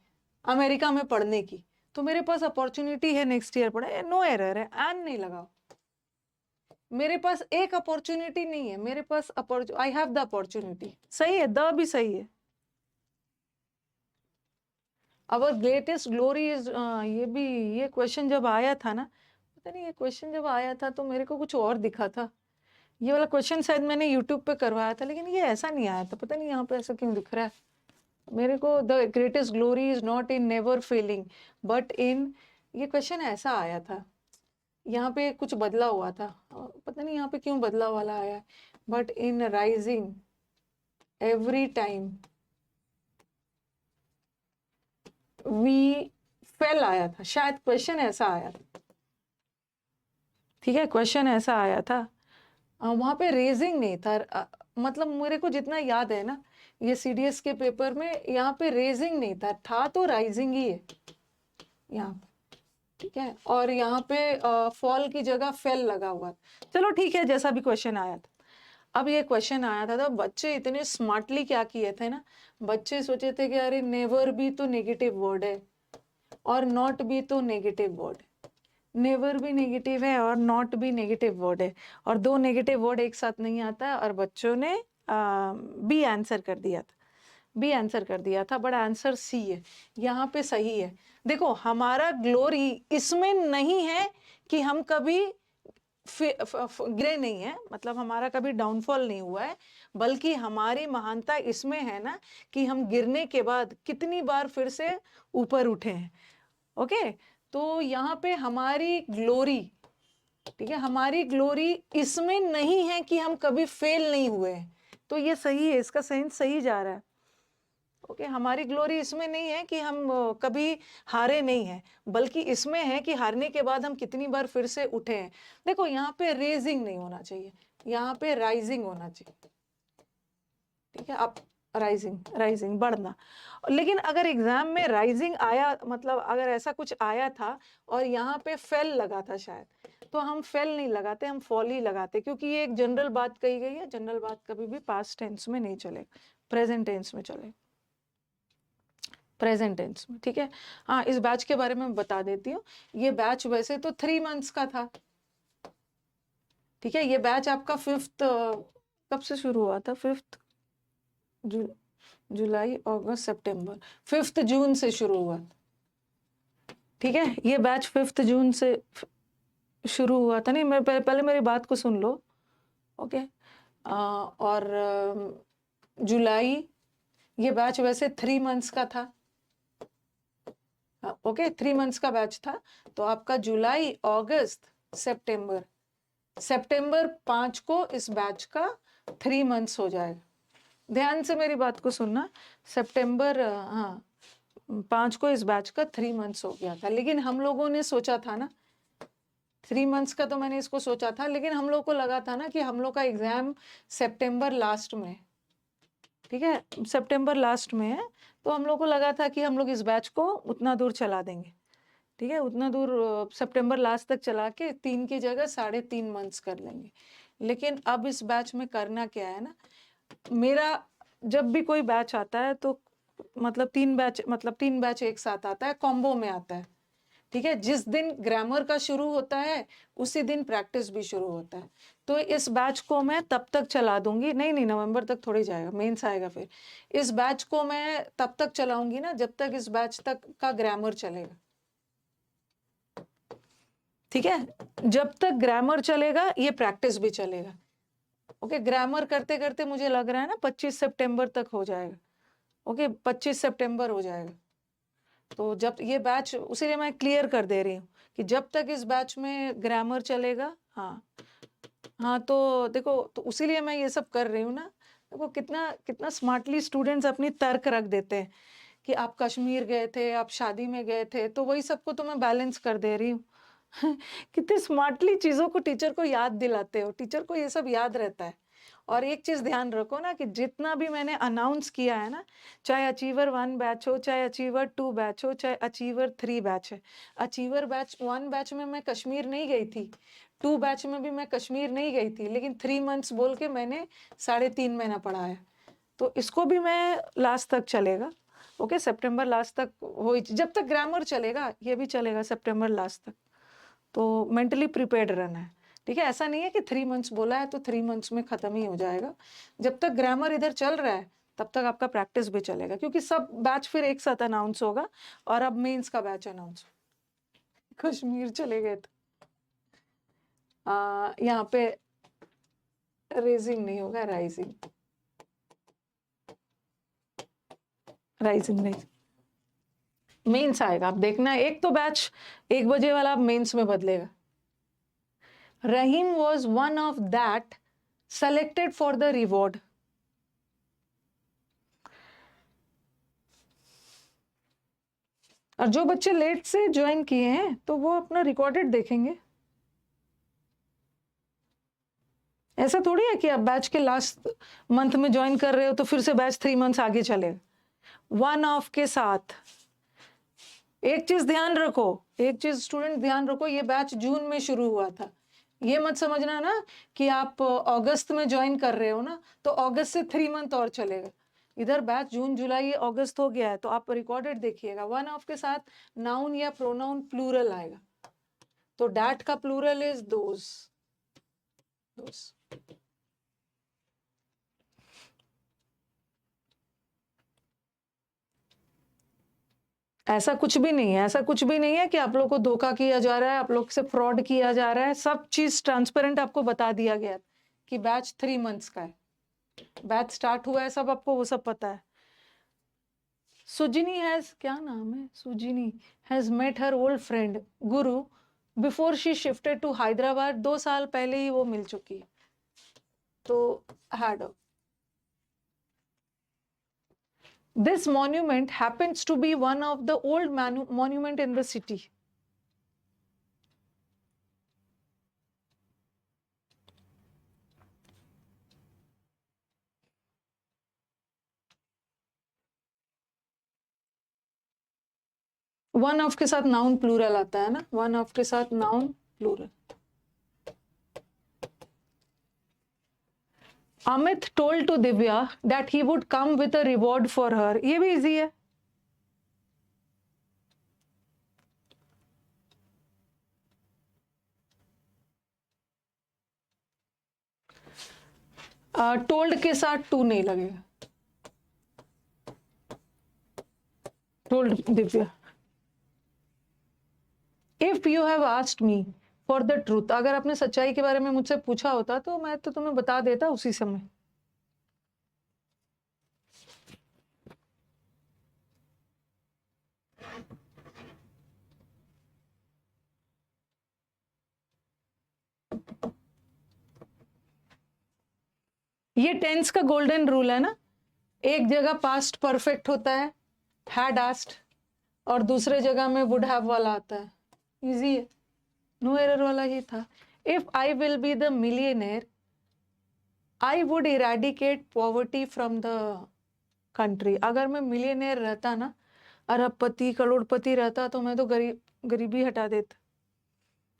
अमेरिका में पढ़ने की, तो मेरे पास अपॉर्चुनिटी है नेक्स्ट ईयर पढ़े, नो एरर है, एंड नहीं लगाओ। मेरे पास एक अपॉर्चुनिटी नहीं है, मेरे पास आई हैव द अपॉर्चुनिटी, सही है, द भी सही है। अवर ग्रेटेस्ट ग्लोरी इज, ये भी, ये क्वेश्चन जब आया था ना, पता नहीं ये क्वेश्चन जब आया था तो मेरे को कुछ और दिखा था, ये वाला क्वेश्चन शायद मैंने यूट्यूब पे करवाया था, लेकिन ये ऐसा नहीं आया था, पता नहीं यहाँ पे ऐसा क्यों दिख रहा है मेरे को। The greatest glory is not in never failing but in, ये क्वेश्चन ऐसा आया था, यहाँ पे कुछ बदला हुआ था, पता नहीं यहाँ पे क्यों बदला वाला आया, but in rising every time we fail आया था, शायद क्वेश्चन ऐसा आया था, ठीक है, क्वेश्चन ऐसा आया था, वहां पे रेजिंग नहीं था, मतलब मेरे को जितना याद है ना, ये सीडीएस के पेपर में यहाँ पे रेजिंग नहीं था तो राइजिंग ही है यहाँ पे, ठीक है, और यहाँ पे फॉल की जगह फेल लगा हुआ, चलो ठीक है, जैसा भी क्वेश्चन आया था। अब ये क्वेश्चन आया था तो बच्चे इतने स्मार्टली क्या किए थे ना, बच्चे सोचे थे कि अरे नेवर भी तो नेगेटिव वर्ड है और नॉट भी तो नेगेटिव वर्ड है, नेवर भी नेगेटिव है और नॉट भी नेगेटिव वर्ड है, और 2 नेगेटिव वर्ड एक साथ नहीं आता है, और बच्चों ने बी आंसर कर दिया था, बी आंसर कर दिया था, बट आंसर सी है, यहाँ पे सही है। देखो हमारा ग्लोरी इसमें नहीं है कि हम कभी गिरे नहीं है, मतलब हमारा कभी डाउनफॉल नहीं हुआ है, बल्कि हमारी महानता इसमें है ना कि हम गिरने के बाद कितनी बार फिर से ऊपर उठे हैं। ओके, तो यहाँ पे हमारी ग्लोरी, ठीक है, हमारी ग्लोरी इसमें नहीं है कि हम कभी फेल नहीं हुए हैं, तो ये सही है, इसका सेंस सही जा रहा है। ओके, हमारी ग्लोरी इसमें नहीं है कि हम कभी हारे नहीं हैं, बल्कि इसमें है कि हारने के बाद हम कितनी बार फिर से उठे हैं। देखो यहाँ पे रेजिंग नहीं होना चाहिए, यहाँ पे राइजिंग होना चाहिए, ठीक है, आप राइजिंग राइजिंग बढ़ना। लेकिन अगर एग्जाम में राइजिंग आया, मतलब अगर ऐसा कुछ आया था और यहाँ पे फेल लगा था शायद, तो हम फेल नहीं लगाते, हम फॉल ही लगाते, क्योंकि ये एक जनरल बात कही गई है। जनरल बात कभी भी पास्ट टेंस में नहीं चलेगा, प्रेजेंट टेंस में चलेगा, प्रेजेंट टेंस में। ठीक है, हाँ, इस बैच के बारे में बता देती हूँ। ये बैच वैसे तो 3 मंथ्स का था। ठीक है, ये बैच आपका 5th कब से शुरू हुआ था? 5th जुलाई, अगस्त, सितंबर, 5th जून से शुरू हुआ। ठीक है, ये बैच 5th जून से शुरू हुआ था। नहीं, मैं पहले मेरी बात को सुन लो। ओके, और जुलाई, ये बैच वैसे 3 मंथ्स का था। ओके, 3 मंथ्स का बैच था। तो आपका जुलाई, अगस्त, सितंबर, सितंबर 5 को इस बैच का 3 मंथ्स हो जाएगा। ध्यान से मेरी बात को सुनना। सितंबर, हाँ, 5 को इस बैच का 3 मंथ्स हो गया था। लेकिन हम लोगों ने सोचा था ना, 3 मंथ्स का तो मैंने इसको सोचा था, लेकिन हम लोग को लगा था ना कि हम लोग का एग्जाम सितंबर लास्ट में है। ठीक है, सितंबर लास्ट में है, तो हम लोग को लगा था कि हम लोग इस बैच को उतना दूर चला देंगे। ठीक है, उतना दूर सितंबर लास्ट तक चला के 3 की जगह 3.5 मंथ्स कर लेंगे। लेकिन अब इस बैच में करना क्या है ना, मेरा जब भी कोई बैच आता है तो मतलब 3 बैच एक साथ आता है, कॉम्बो में आता है। ठीक है, जिस दिन ग्रामर का शुरू होता है उसी दिन प्रैक्टिस भी शुरू होता है। तो इस बैच को मैं तब तक चला दूंगी, नहीं नवंबर तक थोड़ी जाएगा, मेंस आएगा फिर। इस बैच को मैं तब तक चलाऊंगी ना जब तक इस बैच तक का ग्रामर चलेगा। ठीक है, जब तक ग्रामर चलेगा ये प्रैक्टिस भी चलेगा। ओके, ग्रामर करते करते मुझे लग रहा है ना 25 सितंबर तक हो जाएगा। ओके, 25 सितंबर हो जाएगा। तो जब ये बैच, उसीलिए मैं क्लियर कर दे रही हूँ कि जब तक इस बैच में ग्रामर चलेगा, हाँ हाँ, तो देखो, तो उसीलिए मैं ये सब कर रही हूँ ना। देखो कितना कितना स्मार्टली स्टूडेंट्स अपनी तर्क रख देते हैं कि आप कश्मीर गए थे, आप शादी में गए थे, तो वही सबको तो मैं बैलेंस कर दे रही हूँ। कितने स्मार्टली चीजों को टीचर को याद दिलाते हो, टीचर को ये सब याद रहता है। और एक चीज ध्यान रखो ना कि जितना भी मैंने अनाउंस किया है ना, चाहे अचीवर 1 बैच हो, चाहे अचीवर 2 बैच हो, चाहे अचीवर 3 बैच है। अचीवर बैच 1 बैच में मैं कश्मीर नहीं गई थी, 2 बैच में भी मैं कश्मीर नहीं गई थी, लेकिन 3 मंथ्स बोल के मैंने 3.5 महीना पढ़ाया। तो इसको भी मैं लास्ट तक चलेगा। ओके, सितंबर लास्ट तक हो, जब तक ग्रामर चलेगा ये भी चलेगा सितंबर लास्ट तक। तो मेंटली प्रिपेयर्ड रहना है। ठीक है, ऐसा नहीं है कि 3 मंथ्स बोला है तो 3 मंथ्स में खत्म ही हो जाएगा। जब तक ग्रामर इधर चल रहा है तब तक आपका प्रैक्टिस भी चलेगा, क्योंकि सब बैच फिर एक साथ अनाउंस होगा। और अब मेंस का बैच अनाउंस, कश्मीर चले गए तो यहाँ पे रेजिंग नहीं होगा, राइजिंग, राइजिंग नहीं, मेंस आएगा। आप देखना, एक तो बैच 1 बजे वाला मेंस में बदलेगा। रहीम was one of that selected for the reward. और जो बच्चे लेट से ज्वाइन किए हैं तो वो अपना रिकॉर्डेड देखेंगे। ऐसा थोड़ी है कि आप बैच के लास्ट मंथ में ज्वाइन कर रहे हो तो फिर से बैच 3 मंथ्स आगे चलेगा। 1 ऑफ के साथ एक चीज ध्यान रखो, एक चीज स्टूडेंट ध्यान रखो, ये बैच जून में शुरू हुआ था। ये मत समझना ना कि आप अगस्त में ज्वाइन कर रहे हो ना तो अगस्त से 3 मंथ और चलेगा। इधर बैच जून जुलाई अगस्त हो गया है, तो आप रिकॉर्डेड देखिएगा। 1 ऑफ के साथ नाउन या प्रोनाउन प्लूरल आएगा। तो डैट का प्लूरल इज दोस। ऐसा कुछ भी नहीं है, ऐसा कुछ भी नहीं है कि आप लोग को धोखा किया जा रहा है, आप लोग से फ्रॉड किया जा रहा है। सब चीज ट्रांसपेरेंट आपको बता दिया गया कि बैच 3 मंथ्स का है, बैच स्टार्ट हुआ है, सब आपको वो सब पता है। सुजिनी हैज, क्या नाम है, Sujini has met her old friend Guru before she shifted to Hyderabad. 2 साल पहले ही वो मिल चुकी है। तो had, this monument happens to be one of the old monument in the city. One of के साथ नाउन प्लूरल आता है ना, वन ऑफ के साथ noun plural. Amit told to Divya that he would come with a reward for her, ये भी easy है। टोल्ड के साथ टू नहीं लगेगा, told Divya. If you have asked me for the truth, अगर आपने सच्चाई के बारे में मुझसे पूछा होता तो मैं तो तुम्हें बता देता उसी समय। ये टेंस का गोल्डन रूल है ना, एक जगह पास्ट परफेक्ट होता है हैड आस्क्ड, और दूसरे जगह में वुड हैव वाला आता है। इजी है, नो एरर वाला ही था। If I will be the millionaire I would eradicate poverty from the country. अगर मैं मिलियनेयर रहता ना, अरबपति करोड़पति रहता, तो मैं तो गरीबी हटा देता।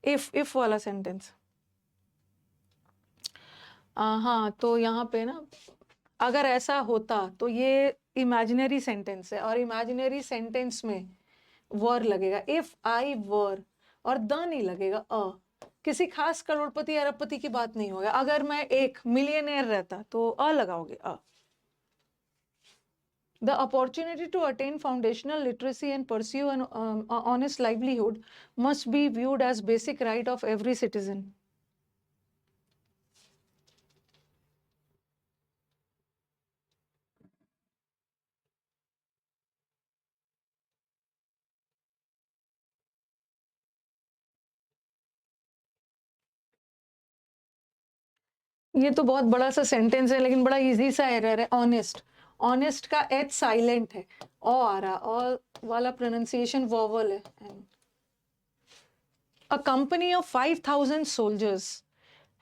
इफ वाला सेंटेंस। हाँ, तो यहाँ पे ना अगर ऐसा होता तो ये इमेजिनरी सेंटेंस है, और इमेजिनरी सेंटेंस में वर लगेगा। इफ आई वर, और द नहीं लगेगा, किसी खास करोड़पति अरबपति की बात नहीं होगा। अगर मैं एक मिलियनेयर रहता तो लगाओगे अ। The opportunity to attain foundational literacy and pursue an honest livelihood must be viewed as basic right of every citizen. ये तो बहुत बड़ा सा सेंटेंस है, लेकिन बड़ा इजी सा एरर है। ऑनेस्ट, ऑनेस्ट का एच साइलेंट है, ओ आ रहा, और वाला प्रोनाउंसिएशन वोवल है। A company of 5,000 soldiers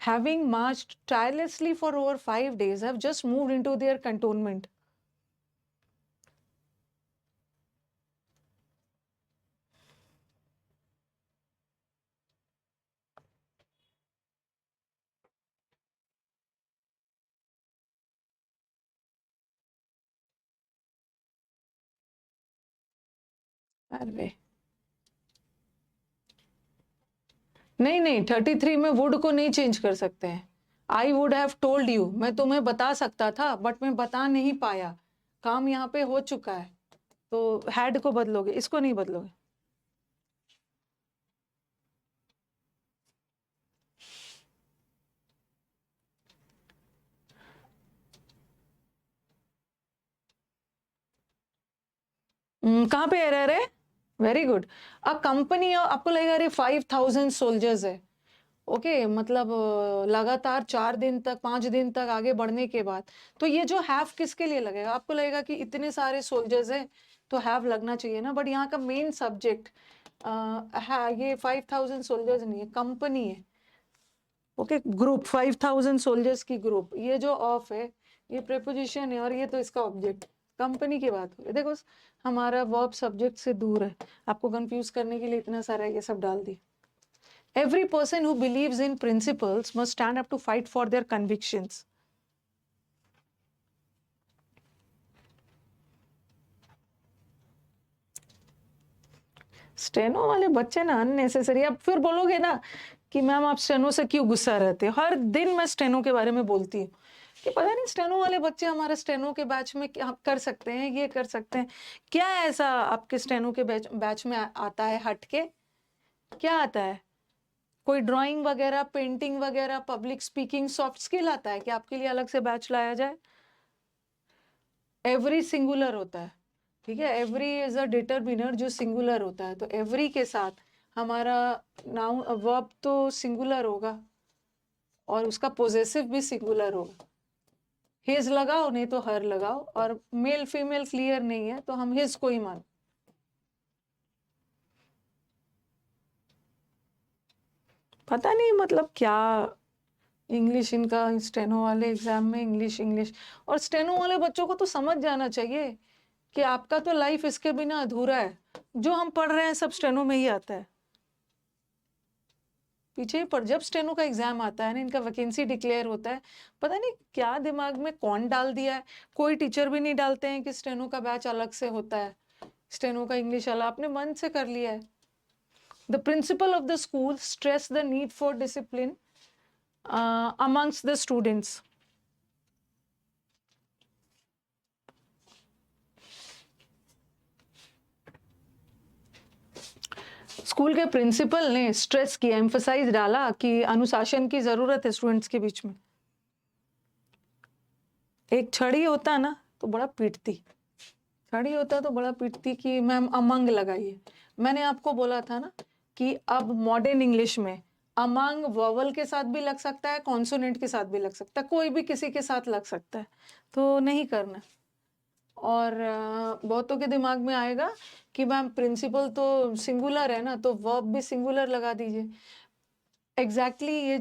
having marched tirelessly for over 5 days have just moved into their cantonment. अरे नहीं, 33 में वुड को नहीं चेंज कर सकते हैं। I would have told you, मैं तुम्हें बता सकता था बट मैं बता नहीं पाया, काम यहाँ पे हो चुका है। तो हैड को बदलोगे, इसको नहीं बदलोगे। कहाँ पे एरर है? Very good. अ कंपनी, आपको लगेगा अरे 5,000 सोल्जर्स है, ओके मतलब लगातार 4 दिन तक 5 दिन तक आगे बढ़ने के बाद, तो ये जो हैव किसके लिए लगेगा? आपको लगेगा कि इतने सारे सोल्जर्स हैं तो हैव लगना चाहिए ना, बट यहाँ का मेन सब्जेक्ट है, ये 5,000 सोल्जर्स नहीं है, कंपनी है। ओके, ग्रुप 5,000 सोल्जर्स की ग्रुप, ये जो ऑफ है ये प्रेपोजिशन है, और ये तो इसका ऑब्जेक्ट। कंपनी की बात हो रही है। देखो हमारा वर्ब सब्जेक्ट से दूर है, आपको कंफ्यूज करने के लिए इतना सारा ये सब डाल दी। Every person who believes in principles must stand up to fight for their convictions. Steno वाले बच्चे ना अननेसेसरी। अब फिर बोलोगे ना कि मैम आप स्टेनो से क्यों गुस्सा रहते हो? हर दिन मैं स्टेनो के बारे में बोलती हूँ कि पता नहीं स्टेनो वाले बच्चे हमारे स्टेनो के बैच में क्या कर सकते हैं, ये कर सकते हैं। क्या ऐसा आपके स्टेनो के बैच में आता है हटके? क्या आता है? कोई ड्राइंग वगैरह, पेंटिंग वगैरह, पब्लिक स्पीकिंग, सॉफ्ट स्किल आता है कि आपके लिए अलग से बैच लाया जाए? एवरी सिंगुलर होता है, ठीक है, एवरी इज अ डिटरमिनर जो सिंगुलर होता है, तो एवरी के साथ हमारा नाउन वर्ब तो सिंगुलर होगा और उसका पोजेसिव भी सिंगुलर होगा। हिज लगाओ नहीं तो हर लगाओ, और मेल फीमेल क्लियर नहीं है तो हम हिज को ही मान। पता नहीं मतलब क्या इंग्लिश इनका, स्टेनो वाले एग्जाम में इंग्लिश, और स्टेनो वाले बच्चों को तो समझ जाना चाहिए कि आपका तो लाइफ इसके बिना अधूरा है, जो हम पढ़ रहे हैं सब स्टेनो में ही आता है पीछे। पर जब स्टेनो का एग्जाम आता है ना, इनका वैकेंसी डिक्लेयर होता है, पता नहीं क्या दिमाग में कौन डाल दिया है, कोई टीचर भी नहीं डालते हैं कि स्टेनो का बैच अलग से होता है, स्टेनो का इंग्लिश अलग, आपने मन से कर लिया है। The principle of the school stress the need for discipline amongst the students. School के प्रिंसिपल ने स्ट्रेस किया, एम्फसाइज डाला कि अनुशासन की जरूरत है स्टूडेंट्स के बीच में। एक छड़ी होता ना तो बड़ा पीटती, छड़ी होता तो बड़ा पीटती कि मैम अमंग लगाइए। मैंने आपको बोला था ना कि अब मॉडर्न इंग्लिश में अमंग वोवल के साथ भी लग सकता है, कॉन्सोनेंट के साथ भी लग सकता है, कोई भी किसी के साथ लग सकता है, तो नहीं करना। और बहुतों के दिमाग में आएगा कि मैम प्रिंसिपल तो सिंगुलर है ना, तो वर्ब भी सिंगुलर लगा दीजिए। एग्जैक्टली ये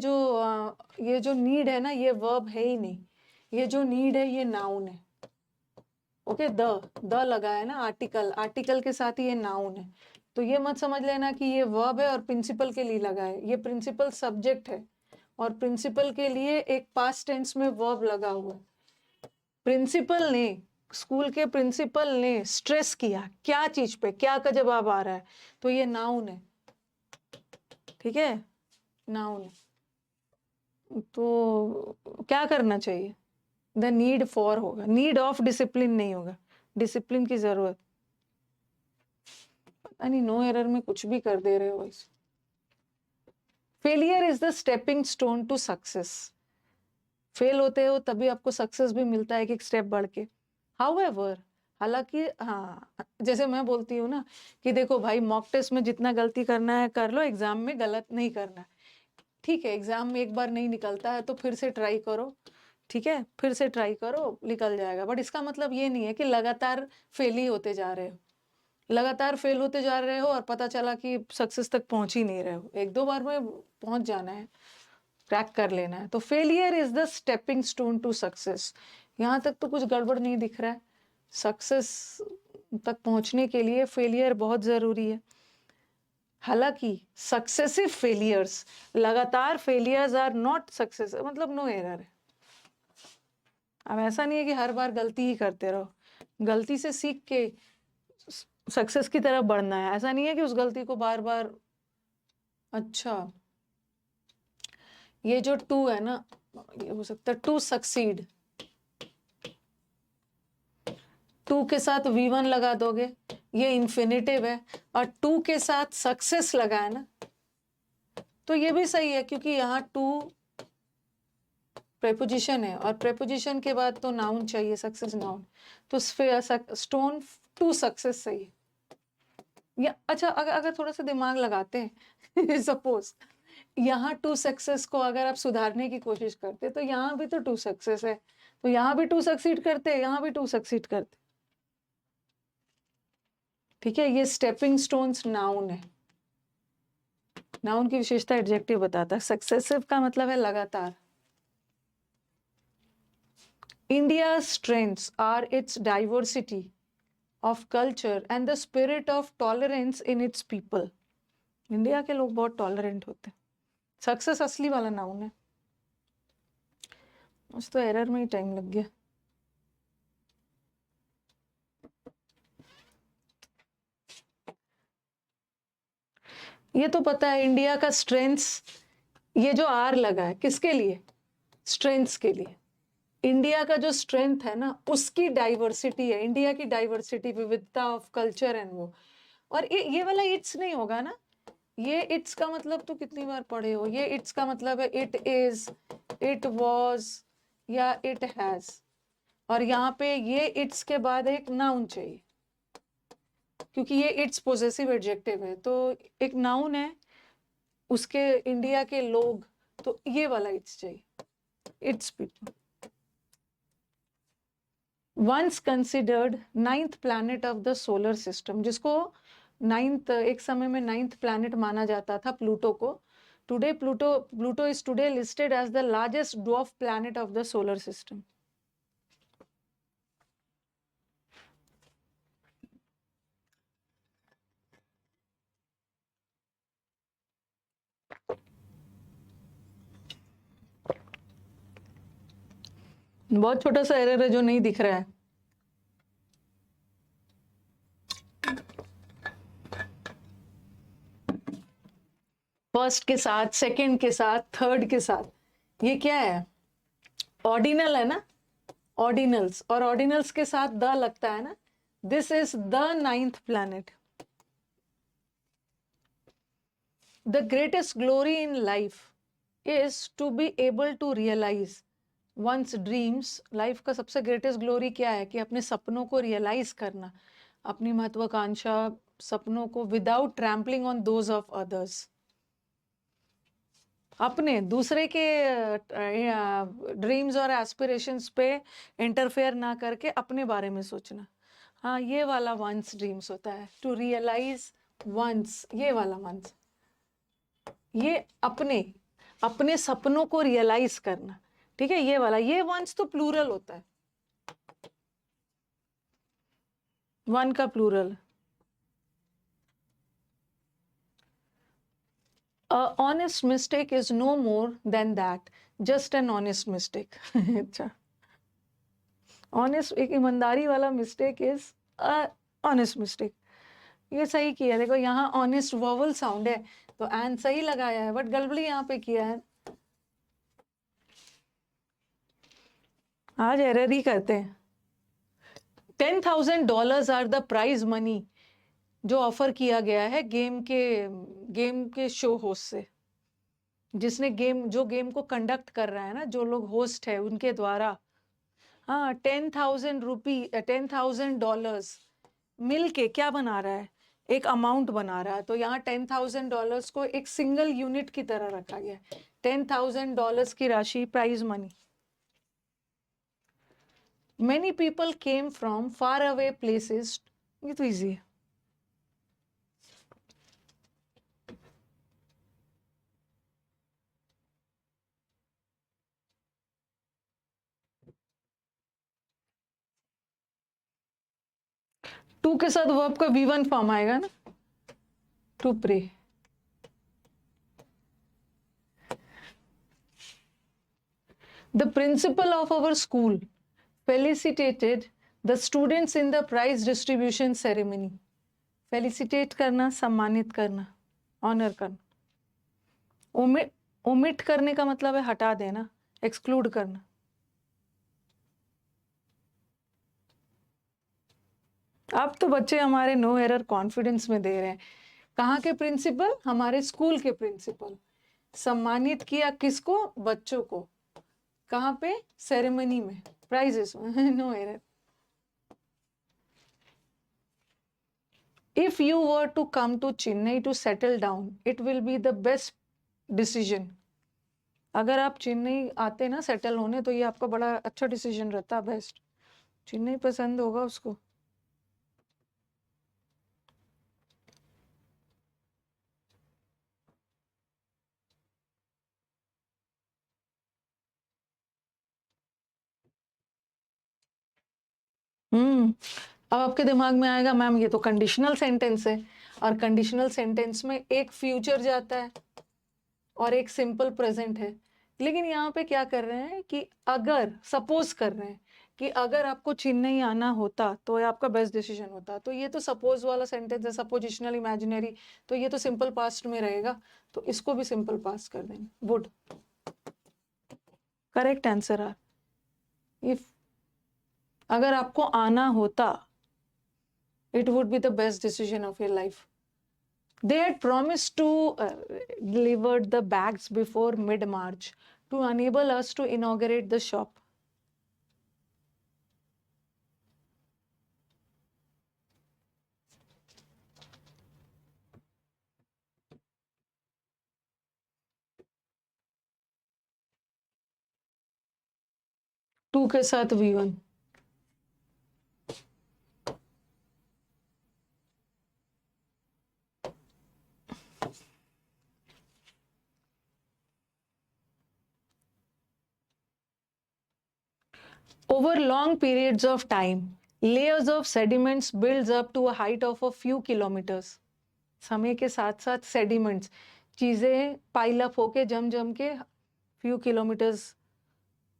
जो नीड है ना, ये वर्ब है ही नहीं, ये जो नीड है ये नाउन है। ओके, द लगा है ना, आर्टिकल के साथ ही ये नाउन है, तो ये मत समझ लेना कि ये वर्ब है और प्रिंसिपल के लिए लगा है, ये प्रिंसिपल सब्जेक्ट है और प्रिंसिपल के लिए एक पास्ट टेंस में वर्ब लगा हुआ है। प्रिंसिपल ने, स्कूल के प्रिंसिपल ने स्ट्रेस किया क्या चीज पे, क्या का जवाब आ रहा है, तो ये नाउन है, ठीक है, नाउन है। तो क्या करना चाहिए, द नीड फॉर होगा, नीड ऑफ डिसिप्लिन नहीं होगा, डिसिप्लिन की जरूरत। पता नहीं नो एरर में कुछ भी कर दे रहे हो इस। Failure is the stepping stone to success. Fail होते हो तभी आपको सक्सेस भी मिलता है, एक स्टेप बढ़ के। हाउएवर, हालांकि हाँ, जैसे मैं बोलती हूँ ना कि देखो भाई मॉक टेस्ट में जितना गलती करना है कर लो, एग्जाम में गलत नहीं करना है। ठीक है, एग्जाम में एक बार नहीं निकलता है तो फिर से ट्राई करो, ठीक है, फिर से ट्राई करो, निकल जाएगा। बट इसका मतलब ये नहीं है कि लगातार फेल ही होते जा रहे हो, लगातार फेल होते जा रहे हो और पता चला कि सक्सेस तक पहुंच ही नहीं रहे हो। एक दो बार में पहुंच जाना है, क्रैक कर लेना है। तो failure is the stepping stone to success. यहाँ तक तो कुछ गड़बड़ नहीं दिख रहा है, सक्सेस तक पहुंचने के लिए फेलियर बहुत जरूरी है। हालांकि सक्सेसिव फेलियर्स, लगातार फेलियर्स आर नॉट सक्सेस, मतलब नो एरर है। अब ऐसा नहीं है कि हर बार गलती ही करते रहो, गलती से सीख के सक्सेस की तरफ बढ़ना है, ऐसा नहीं है कि उस गलती को बार बार। अच्छा, ये जो टू है ना, ये हो सकता है टू सक्सीड, टू के साथ V1 लगा दोगे, ये इन्फिनिटिव है, और टू के साथ सक्सेस लगा है ना, तो ये भी सही है क्योंकि यहाँ टू प्रेपोजिशन है और प्रेपोजिशन के बाद तो नाउन चाहिए, सक्सेस नाउन, तो स्टोन टू सक्सेस सही है। या अच्छा, अगर थोड़ा सा दिमाग लगाते हैं सपोज यहाँ टू सक्सेस को अगर आप सुधारने की कोशिश करते तो यहाँ भी तो टू सक्सेस है, तो यहाँ भी टू सक्सीड करते, यहाँ भी टू सक्सीड करते, ठीक है। ये स्टेपिंग स्टोन्स नाउन है, नाउन की विशेषता एडजेक्टिव बताता है। सक्सेसिव का मतलब है लगातार। India strengths are its diversity of culture and the spirit of tolerance in its people. India के लोग बहुत टॉलरेंट होते हैं। सक्सेस असली वाला नाउन है, उस तो एरर में ही टाइम लग गया। ये तो पता है इंडिया का स्ट्रेंथ्स, ये जो आर लगा है किसके लिए, स्ट्रेंथ्स के लिए। इंडिया का जो स्ट्रेंथ है ना, उसकी डाइवर्सिटी है, इंडिया की डाइवर्सिटी, विविधता ऑफ कल्चर एंड वो। और ये वाला इट्स नहीं होगा ना, ये इट्स का मतलब तो कितनी बार पढ़े हो, ये इट्स का मतलब है इट इज, इट वॉज या इट हैज, और यहाँ पे ये इट्स के बाद एक नाउन चाहिए क्योंकि ये इट्स पोजेसिव एडजेक्टिव है, तो एक नाउन है उसके, इंडिया के लोग, तो ये वाला इट्स चाहिए, its people. Once considered ninth planet of the solar system, जिसको नाइन्थ, एक समय में नाइन्थ प्लैनेट माना जाता था प्लूटो को। Today Pluto is today listed as the largest dwarf planet of the solar system. बहुत छोटा सा एरर है जो नहीं दिख रहा है। फर्स्ट के साथ, सेकंड के साथ, थर्ड के साथ, ये क्या है? ऑर्डिनल है ना, ऑर्डिनल्स, और ऑर्डिनल्स के साथ द लगता है ना। This is the 9th planet. The greatest glory in life is to be able to realise once dreams. लाइफ का सबसे ग्रेटेस्ट ग्लोरी क्या है? कि अपने सपनों को रियलाइज करना, अपनी महत्वाकांक्षा सपनों को, without trampling on those of others. अपने दूसरे के ड्रीम्स और एस्पिरेशंस पे इंटरफेयर ना करके अपने बारे में सोचना। हाँ, ये वाला वंस ड्रीम्स होता है, टू रियलाइज वंस, ये वाला वंस, ये अपने अपने सपनों को रियलाइज करना, ठीक है। ये वाला, ये वंस तो प्लूरल होता है, वन का plural. Honest mistake is no more then that, just an honest mistake. अच्छा, ऑनेस्ट, एक ईमानदारी वाला मिस्टेक इज ऑनेस्ट मिस्टेक। ये सही किया, देखो यहाँ ऑनेस्ट वॉवल साउंड है तो एन सही लगाया है, बट गड़बड़ी यहाँ पे किया है। आज एरर ही करते हैं। $10,000 आर द प्राइज मनी जो ऑफर किया गया है गेम के शो होस्ट से, जिसने जो गेम को कंडक्ट कर रहा है ना, जो लोग होस्ट है उनके द्वारा। हाँ, $10,000 मिल के क्या बना रहा है? एक अमाउंट बना रहा है। तो यहाँ $10,000 को एक सिंगल यूनिट की तरह रखा गया है। $10,000 की राशि, prize money. Many people came from far away places, ये तो इजी है। टू के साथ वर्ब का V1 फॉर्म आएगा ना, to pray. The principal of our school felicitated the students in the prize distribution ceremony. Felicitate करना, सम्मानित करना, ऑनर करना। ओमिट करने का मतलब है हटा देना, एक्सक्लूड करना। अब तो बच्चे हमारे नो एरर कॉन्फिडेंस में दे रहे हैं। कहाँ के प्रिंसिपल? हमारे स्कूल के प्रिंसिपल। सम्मानित किया किसको? बच्चों को। कहाँ पे? सेरेमनी में, प्राइजेस में। No error. If you were to come to Chennai to settle down, it will be the best decision. अगर आप चेन्नई आते ना सेटल होने, तो ये आपका बड़ा अच्छा डिसीजन रहता, बेस्ट। चेन्नई पसंद होगा उसको। अब आपके दिमाग में आएगा मैम ये तो कंडीशनल सेंटेंस है, और कंडीशनल सेंटेंस में एक फ्यूचर जाता है और एक सिंपल प्रेजेंट है। लेकिन यहाँ पे क्या कर रहे हैं कि अगर सपोज कर रहे हैं कि अगर आपको चेन्नई आना होता तो ये आपका बेस्ट डिसीजन होता। तो ये तो सपोज वाला सेंटेंस है, सपोजिशनल, इमेजिनरी, तो ये तो सिंपल पास्ट में रहेगा, तो इसको भी सिंपल पास्ट कर देंगे, would. Correct answer are, if, अगर आपको आना होता, it would be the best decision of your life. They had promised to deliver the bags before mid-March to enable us to inaugurate the shop. To के साथ V1। Over long periods of time, layers of sediments builds up to a height of a few kilometers. समय के साथ साथ sediments, चीजें pile up होके जम के few kilometers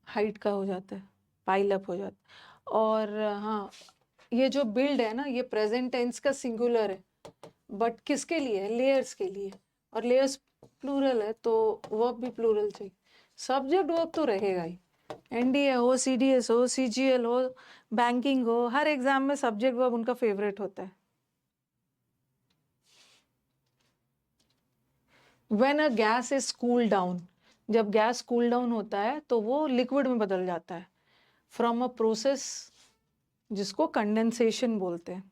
हाइट का हो जाता है। पाइल अप हो जाता। और हाँ, ये जो बिल्ड है ना, ये प्रेजेंट टेंस का सिंगुलर है, बट किसके लिए है? लेयर्स के लिए, और लेयर्स प्लूरल है तो वर्ब भी प्लूरल चाहिए। सब्जेक्ट वर्ब तो रहेगा ही, एनडीए हो, सीडीएस हो, सीजीएल हो, बैंकिंग हो, हर एग्जाम में सब्जेक्ट वर्ब उनका फेवरेट होता है। When a gas is cool down, जब गैस कूल डाउन होता है तो वो लिक्विड में बदल जाता है, फ्रॉम अ प्रोसेस जिसको कंडेंसेशन बोलते हैं।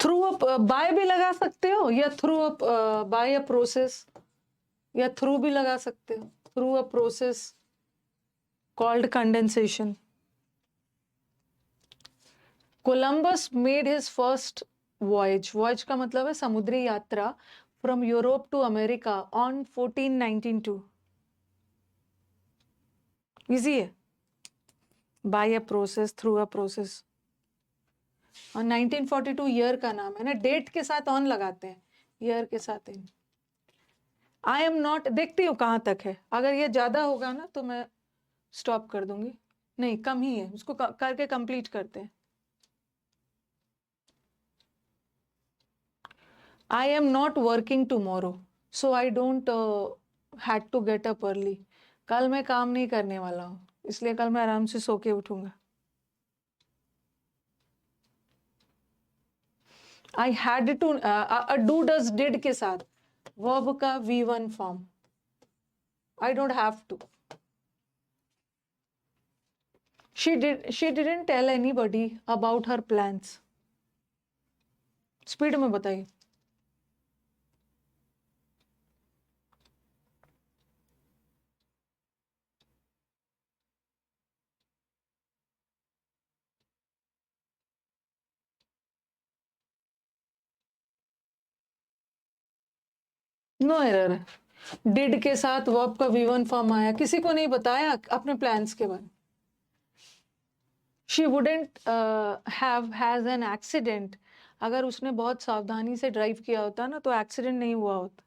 थ्रू अ बाय भी लगा सकते हो, या through a by a process, या थ्रू भी लगा सकते हो, through a process called condensation. Columbus made his first voyage, voyage का मतलब है समुद्री यात्रा, from Europe to America on 1492। Easy है, by a process, through a process. और 1942 ईयर का नाम है ना, डेट के साथ ऑन लगाते हैं, ईयर के साथ इन। आई एम नॉट, देखती हूँ कहाँ तक है, अगर ये ज्यादा होगा ना तो मैं स्टॉप कर दूंगी, नहीं कम ही है, उसको करके कंप्लीट करते हैं। I am not working tomorrow, so I don't had to get up early. कल मैं काम नहीं करने वाला हूँ, इसलिए कल मैं आराम से सो के उठूंगा। I had to, do does did के साथ वर्ब का V1 form, I don't have to. she didn't tell anybody about her plans। Speed में बताइए। नो एरर, डिड के साथ वर्ब का V1 फॉर्म आया, किसी को नहीं बताया अपने प्लान्स के बारे में। She wouldn't have has an accident, अगर उसने बहुत सावधानी से ड्राइव किया होता ना तो एक्सीडेंट नहीं हुआ होता।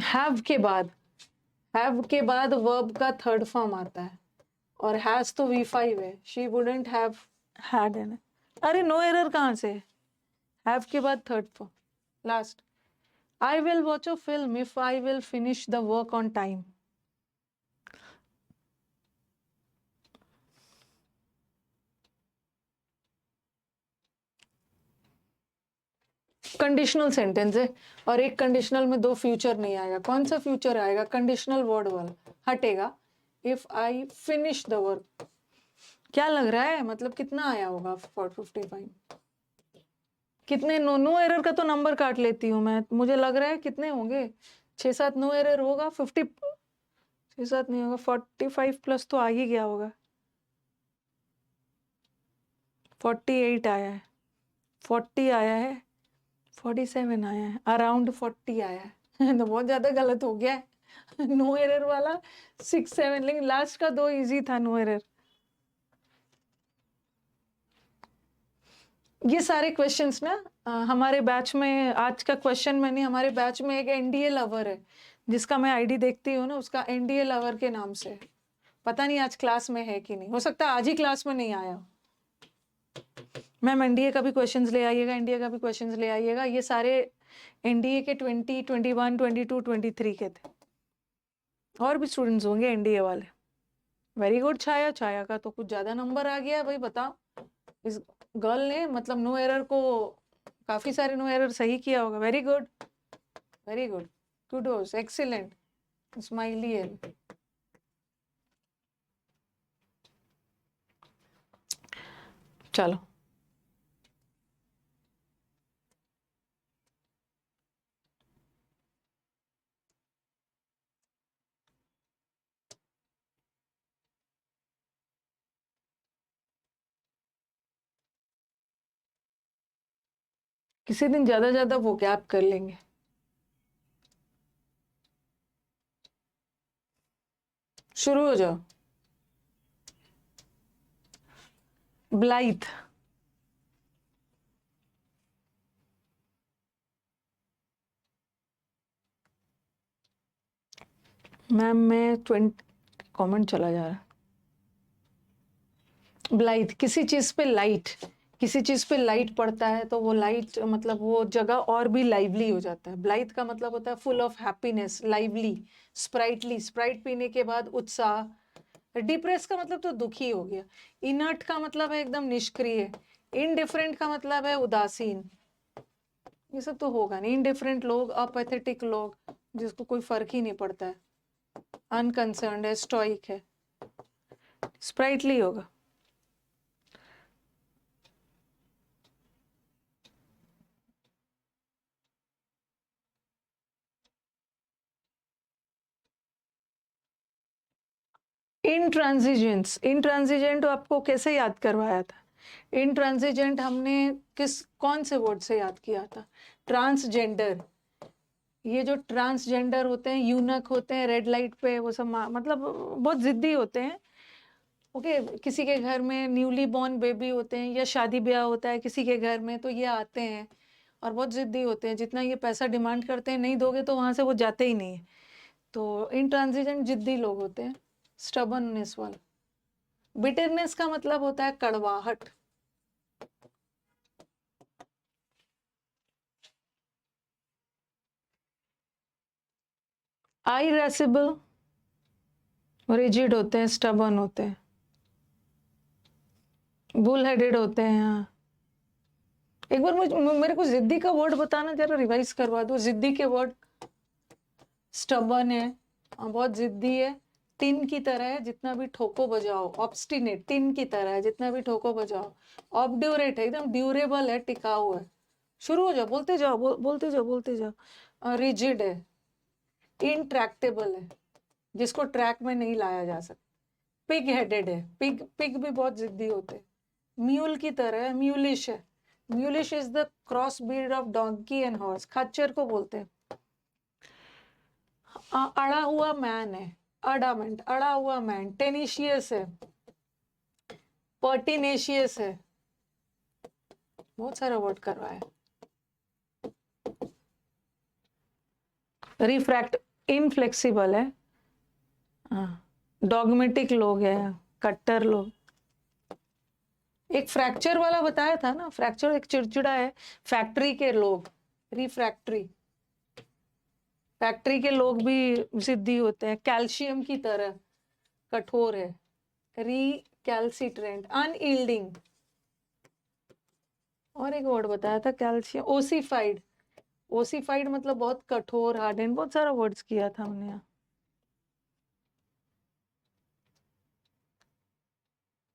हैव के बाद वर्ब का थर्ड फॉर्म आता है, और हैज तो V5 है, she wouldn't have had an. अरे नो एरर कहाँ से? हैव के बाद third form last. I will watch a film if I will finish the work on time। Conditional sentence है, और एक कंडीशनल में दो फ्यूचर नहीं आएगा। कौन सा फ्यूचर आएगा? कंडीशनल वर्ड वाला हटेगा। If I finish the work, क्या लग रहा है मतलब कितना आया होगा? 455 कितने? नो एरर का तो नंबर काट लेती हूँ मैं, मुझे लग रहा है कितने होंगे, 6-7 नो एरर होगा। 6-7 नहीं होगा, 45 प्लस तो आ ही गया होगा। 48 आया है, 40 आया है, 47 आया है, अराउंड 40 आया है। तो बहुत ज्यादा गलत हो गया है। नो एरर वाला 6-7, लेकिन लास्ट का 2 इजी था नो एरर। ये सारे क्वेश्चंस ना हमारे बैच में, आज का क्वेश्चन मैंने, हमारे बैच में एक एनडीए लवर है जिसका मैं आईडी देखती हूँ ना, उसका एनडीए लवर के नाम से है। पता नहीं आज क्लास में है कि नहीं, हो सकता है आज ही क्लास में नहीं आया। मैम एनडीए का भी क्वेश्चंस ले आइएगा, एनडीए का भी क्वेश्चंस ले आइएगा। ये सारे एनडीए के 20, 21, 22, 23 के थे, और भी स्टूडेंट्स होंगे एनडीए वाले। वेरी गुड छाया, छाया का तो कुछ ज्यादा नंबर आ गया भाई, बताओ। इस गर्ल ने मतलब नो एरर को, काफी सारे नो एरर सही किया होगा। Very good, very good, kudos, excellent, smiley है। चलो किसी दिन ज्यादा ज्यादा वो गैप कर लेंगे। शुरू हो जाओ। ब्लाइथ, मैम मैं 20 कमेंट चला जा रहा। ब्लाइथ, किसी चीज पे लाइट, किसी चीज पे लाइट पड़ता है तो वो लाइट मतलब वो जगह और भी लाइवली हो जाता है। ब्लाइथ का मतलब होता है full of happiness, lively, sprightly, Sprite पीने के बाद उत्साह। डिप्रेस का मतलब तो दुखी हो गया। इनर्ट का मतलब है एकदम निष्क्रिय। इनडिफरेंट का मतलब है उदासीन। ये सब तो होगा नहीं। इनडिफरेंट लोग, अपैथेटिक लोग, जिसको कोई फर्क ही नहीं पड़ता है, अनकंसर्न्ड है, स्टोइक है। स्प्राइटली होगा। इंट्रांजिजेंस, इंट्रांजिजेंट आपको कैसे याद करवाया था? इंट्रांजिजेंट हमने किस कौन से वर्ड से याद किया था? ट्रांसजेंडर। ये जो ट्रांसजेंडर होते हैं, यूनक होते हैं, रेड लाइट पे वो सब मतलब बहुत जिद्दी होते हैं। ओके, किसी के घर में न्यूली बॉर्न बेबी होते हैं या शादी ब्याह होता है किसी के घर में, तो ये आते हैं और बहुत जिद्दी होते हैं। जितना ये पैसा डिमांड करते हैं, नहीं दोगे तो वहां से वो जाते ही नहीं है। तो इंट्रांजिजेंट जिद्दी लोग होते हैं, स्टबर्ननेस वाला। बिटरनेस का मतलब होता है कड़वाहट। आइरेसिबल, रिजिड होते हैं, स्टबर्न होते हैं, बुल हेडेड होते हैं। हाँ, एक बार मेरे को जिद्दी का वर्ड बताना, जरा रिवाइज करवा दो। जिद्दी के वर्ड, स्टबर्न है, बहुत जिद्दी है, टिन की तरह है, जितना भी ठोको बजाओ। ऑब्स्टिनेट, टिन की तरह है, जितना भी ठोको बजाओ। ऑब्ड्यूरेट है, एकदम ड्यूरेबल है, टिकाऊ है। शुरू हो जाओ, बोलते जाओ, बोलते जाओ, बोलते जाओ। रिजिड है, इनट्रैक्टेबल है, जिसको ट्रैक में नहीं लाया जा सकता। पिग हेडेड है, पिग पिग भी बहुत जिद्दी होते हैं। म्यूल की तरह है, म्यूलिश है। Mulish is the cross breed of donkey and horse, खच्चर को बोलते हैं। अड़ा हुआ मैन है, अडामेंट, अड़ा हुआ मैन। टेनिशियस है, पर्टिनेशियस है। बहुत सारा वर्ड करवाया। रिफ्रैक्ट, इनफ्लेक्सिबल है। डॉगमेटिक लोग है, कट्टर लोग। एक फ्रैक्चर वाला बताया था ना, फ्रैक्चर एक चिड़चिड़ा है। फैक्ट्री के लोग, रिफ्रैक्ट्री। फैक्ट्री के लोग भी जिद्दी होते हैं। कैल्शियम की तरह कठोर है, रिकैल्सिट्रेंट, अनयील्डिंग। और एक वर्ड बताया था कैल्शियम, ओसिफाइड। ओसिफाइड मतलब बहुत कठोर, हार्डन। बहुत सारा वर्ड्स किया था हमने यहाँ।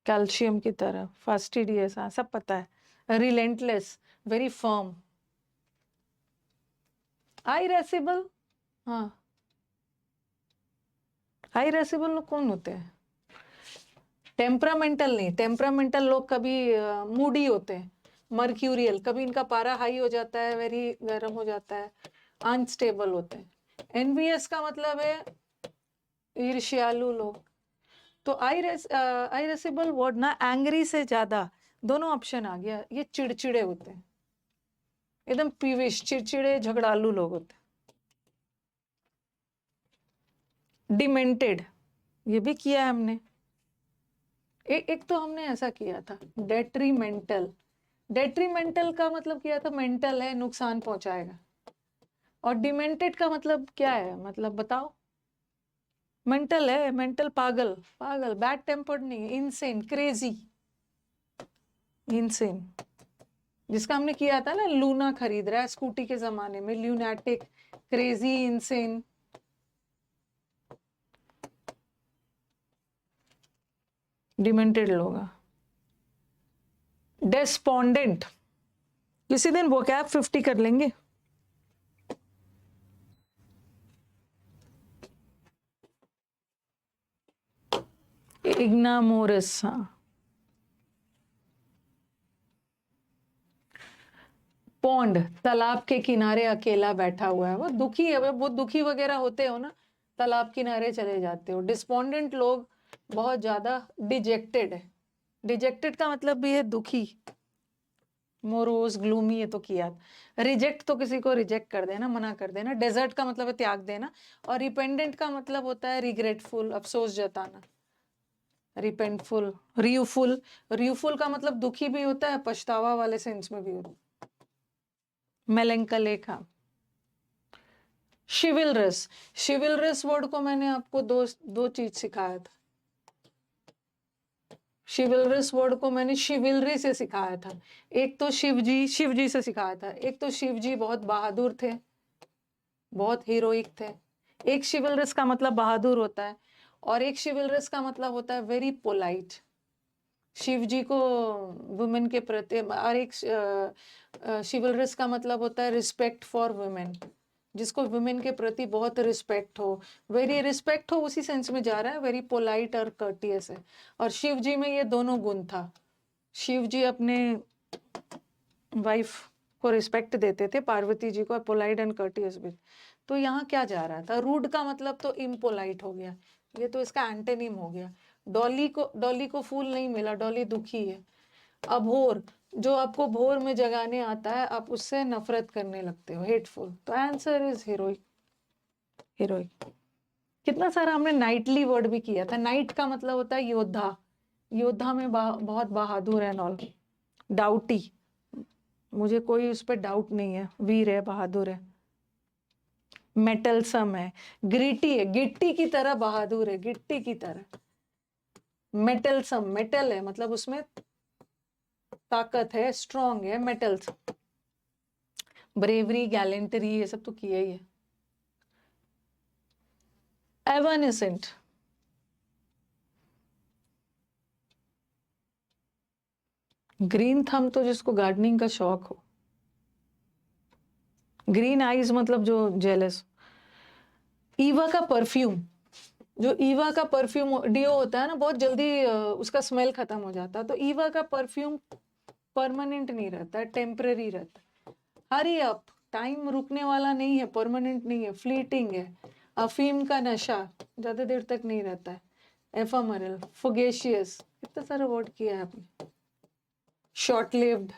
कैल्शियम की तरह, फास्टिडियस, हाँ सब पता है। Relentless, very firm. आइरेसिबल, हाँ, आइरेसिबल लोग कौन होते हैं? टेम्परामेंटल नहीं, टेम्परामेंटल लोग कभी मूडी होते हैं, मर्क्यूरियल, कभी इनका पारा हाई हो जाता है, वेरी गर्म हो जाता है, अनस्टेबल होते हैं। एनवियस का मतलब है ईर्ष्यालु लोग। तो आइरेसिबल वर्ड ना, एंग्री से ज्यादा, दोनों ऑप्शन आ गया। ये चिड़चिड़े होते हैं, एकदम पीविश, चिड़चिड़े, झगड़ालू लोग होते हैं। डिमेंटेड, ये भी किया है हमने। एक तो हमने ऐसा किया था, डेट्रीमेंटल। डेट्रीमेंटल का मतलब किया था मेंटल है, नुकसान पहुंचाएगा। और डिमेंटेड का मतलब क्या है, मतलब बताओ? मेंटल है, मेंटल, पागल, पागल, बैड टेम्पर्ड नहीं, इनसेन, क्रेजी, इनसेन। जिसका हमने किया था ना, लूना खरीद रहा है स्कूटी के जमाने में, ल्यूनैटिक, क्रेजी, इनसेन। डिमेंटेड लोग। डेस्पोंडेंट, किसी दिन वो कैब 50 कर लेंगे। इग्नामोरस, हाँ। पौंड, तालाब के किनारे अकेला बैठा हुआ है, वो दुखी है। वो दुखी वगैरह होते हो ना, तालाब किनारे चले जाते हो। डिस्पोंडेंट लोग बहुत ज्यादा डिजेक्टेड है। डिजेक्टेड का मतलब भी है दुखी, मोरोज, ग्लूमी, ये तो किया। रिजेक्ट तो किसी को रिजेक्ट कर देना, मना कर देना। डेजर्ट का मतलब है त्याग देना। और रिपेंडेंट का मतलब होता है रिग्रेटफुल, अफसोस जताना। रिपेंटफुल, रियूफुल, रियूफुल का मतलब दुखी भी होता है, पछतावा वाले सेंस में भी होता है। मेलेंकलेका। शिविलरस, शिविलरस वर्ड को मैंने आपको दो चीज सिखाया था। शिविलरस वर्ड को मैंने शिविलरी से सिखाया था। एक तो शिवजी से सिखाया था। एक तो शिवजी बहुत बहादुर थे, बहुत हीरोइक थे। एक शिविलरस का मतलब बहादुर होता है, और एक शिविलरस का मतलब होता है वेरी पोलाइट। शिव जी को वुमेन के प्रति, और एक शिविलरस का मतलब होता है रिस्पेक्ट फॉर वुमेन, जिसको वुमेन के प्रति बहुत रिस्पेक्ट हो, वेरी रिस्पेक्ट हो, उसी सेंस में जा रहा है, वेरी पोलाइट और कर्टियस है। और शिव जी में ये दोनों गुण था। शिव जी अपने वाइफ को रिस्पेक्ट देते थे, पार्वती जी को, पोलाइट एंड कर्टियस भी। तो यहाँ क्या जा रहा था? रूड का मतलब तो इम्पोलाइट हो गया, ये तो इसका एंटेनिम हो गया। डॉली को फूल नहीं मिला, डॉली दुखी है। अभोर, जो आपको भोर में जगाने आता है, आप उससे नफरत करने लगते हो, हेटफुल। तो आंसर इज हीरोइक। हीरोइक। कितना सारा हमने नाइटली वर्ड भी किया था। नाइट का मतलब होता है योद्धा, योद्धा में बहुत बहादुर है। नॉल डाउटी, मुझे कोई उस पर डाउट नहीं है, वीर है, बहादुर है। मेटलसम है, ग्रिटी है, गिट्टी की तरह बहादुर है, गिट्टी की तरह। मेटलसम, मेटल है मतलब उसमें ताकत है, स्ट्रॉन्ग है, मेटल्स। ब्रेवरी, गैलेंटरी, ये सब तो किया ही है। एवानिसेंट, ग्रीन थंब तो जिसको गार्डनिंग का शौक हो। ग्रीन आईज मतलब जो जेलस। ईवा का परफ्यूम, जो ईवा का परफ्यूम डियो होता है ना, बहुत जल्दी उसका स्मेल खत्म हो जाता है। तो ईवा का परफ्यूम परमानेंट नहीं रहता है, टेम्पररी रहता है। हरी अप, टाइम रुकने वाला नहीं है, परमानेंट नहीं है, फ्लीटिंग है। अफीम का नशा ज्यादा देर तक नहीं रहता है। एफेमरल, फुगेशियस, इतना सारा वर्ड किया है आपने। शॉर्ट लिव्ड,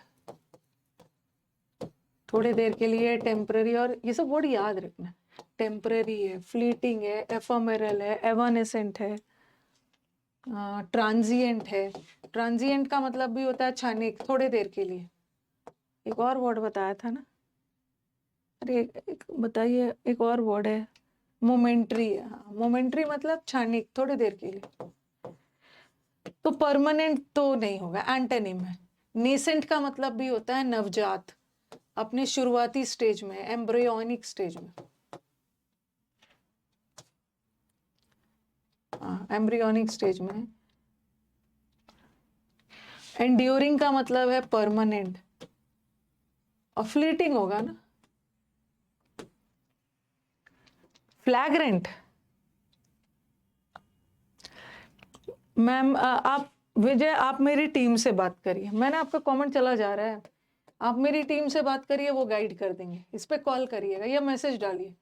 थोड़ी देर के लिए, टेम्पररी, और ये सब वर्ड याद रखना। टेम्पररी है, फ्लीटिंग है, एफेमरल है, एवानेसेंट है, ट्रांजिएंट है। ट्रांजिएंट का मतलब भी होता है क्षणिक, थोड़े देर के लिए। एक और वर्ड बताया था ना, अरे बताइए, एक और वर्ड है, मोमेंट्री है। हाँ, मोमेंट्री मतलब क्षणिक, थोड़ी देर के लिए। तो परमानेंट तो नहीं होगा, एंटोनिम है। नेसेंट का मतलब भी होता है नवजात, अपने शुरुआती स्टेज में, एम्ब्रियोनिक स्टेज में। एम्ब्रियोनिक स्टेज में। एंड्यूरिंग का मतलब है परमानेंट, और फ्लीटिंग होगा ना। फ्लैग्रेंट, मैम आप विजय, आप मेरी टीम से बात करिए। मैंने आपका कमेंट चला जा रहा है, आप मेरी टीम से बात करिए, वो गाइड कर देंगे। इस पे कॉल करिएगा या मैसेज डालिए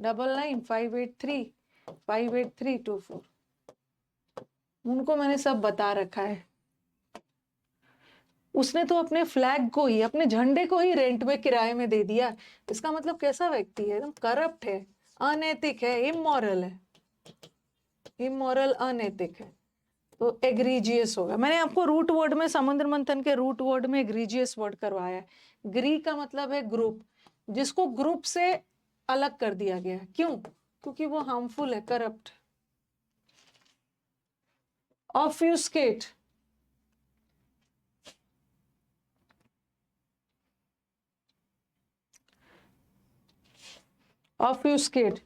9958358324। उनको मैंने सब बता रखा है। उसने तो अपने फ्लैग को ही, अपने झंडे को ही रेंट में, किराए में दे दिया। इसका मतलब कैसा व्यक्ति है? एकदम करप्ट है, अनैतिक है, इमोरल है। इमोरल, अनैतिक है, तो एग्रीजियस होगा। मैंने आपको रूट वर्ड में, समुद्र मंथन के रूट वर्ड में एग्रीजियस वर्ड करवाया है। ग्री का मतलब है ग्रुप, जिसको ग्रुप से अलग कर दिया गया। क्यों? क्योंकि वो हार्मफुल है, करप्ट। ऑफ्यूस्केट, ऑफ्यूस्केट,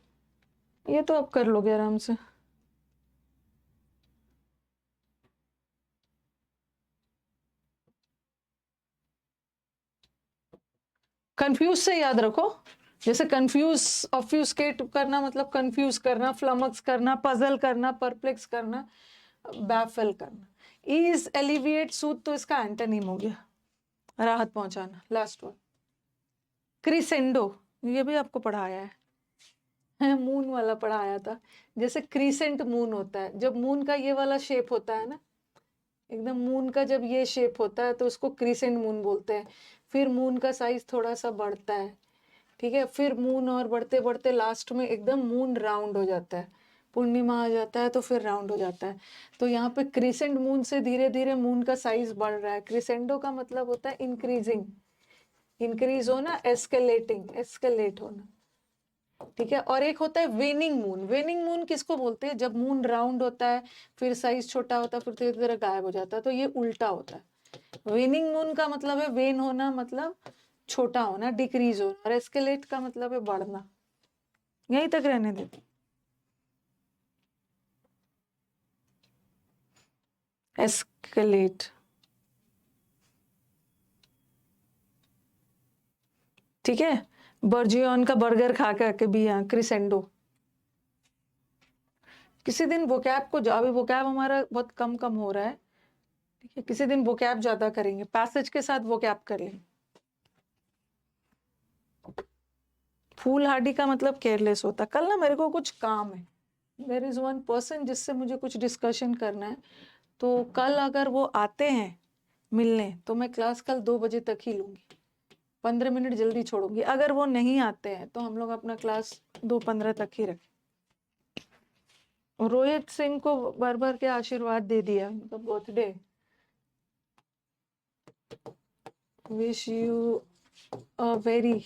ये तो आप कर लोगे आराम से। कंफ्यूज से याद रखो, जैसे कंफ्यूज, ऑफ्यूस्केट करना मतलब कंफ्यूज करना, फ्लमक्स करना, पजल करना, परप्लेक्स करना, बैफल करना। ईज, एलिविएट, सूद तो इसका एंटोनिम हो गया, राहत पहुंचाना। लास्ट वन, क्रिसेंडो, ये भी आपको पढ़ाया है। मून वाला पढ़ाया था। जैसे क्रीसेंट मून होता है, जब मून का ये वाला शेप होता है ना, एकदम मून का जब ये शेप होता है तो उसको क्रीसेंट मून बोलते हैं। फिर मून का साइज थोड़ा सा बढ़ता है, ठीक है, फिर मून और बढ़ते बढ़ते लास्ट में एकदम मून राउंड हो जाता है, पूर्णिमा आ जाता है तो फिर राउंड हो जाता है। तो यहाँ पे क्रीसेंट मून से धीरे धीरे मून का साइज बढ़ रहा है। क्रीसेंडो का मतलब होता है इंक्रीजिंग, इंक्रीज होना, एस्केलेटिंग, एस्केलेट होना, ठीक है। और एक होता है वेनिंग मून। वेनिंग मून किसको बोलते हैं? जब मून राउंड होता है, फिर साइज छोटा होता है, फिर धीरे धीरे गायब हो जाता है, तो ये उल्टा होता है। वेनिंग मून का मतलब है, वेन होना मतलब छोटा होना, डिक्रीज होना, और एस्केलेट का मतलब है बढ़ना। यहीं तक रहने देते। एस्केलेट, ठीक है। बर्जियन का बर्गर खा के भी यहाँ क्रिसेंडो। किसी दिन वोकैब को अभी वोकैब हमारा बहुत कम कम हो रहा है, ठीक है, किसी दिन वोकैब ज्यादा करेंगे, पैसेज के साथ वोकैब कर लेंगे। फूल हार्डी का मतलब केयरलेस होता। कल ना मेरे को कुछ काम है, देयर इज वन पर्सन जिससे मुझे कुछ डिस्कशन करना है, तो कल अगर वो आते हैं मिलने तो मैं क्लास कल 2 बजे तक ही लूंगी, 15 मिनट जल्दी छोड़ूंगी। अगर वो नहीं आते हैं तो हम लोग अपना क्लास 2:15 तक ही रखें। रोहित सिंह को भर भर के आशीर्वाद दे दिया, उनका birthday. Wish you a very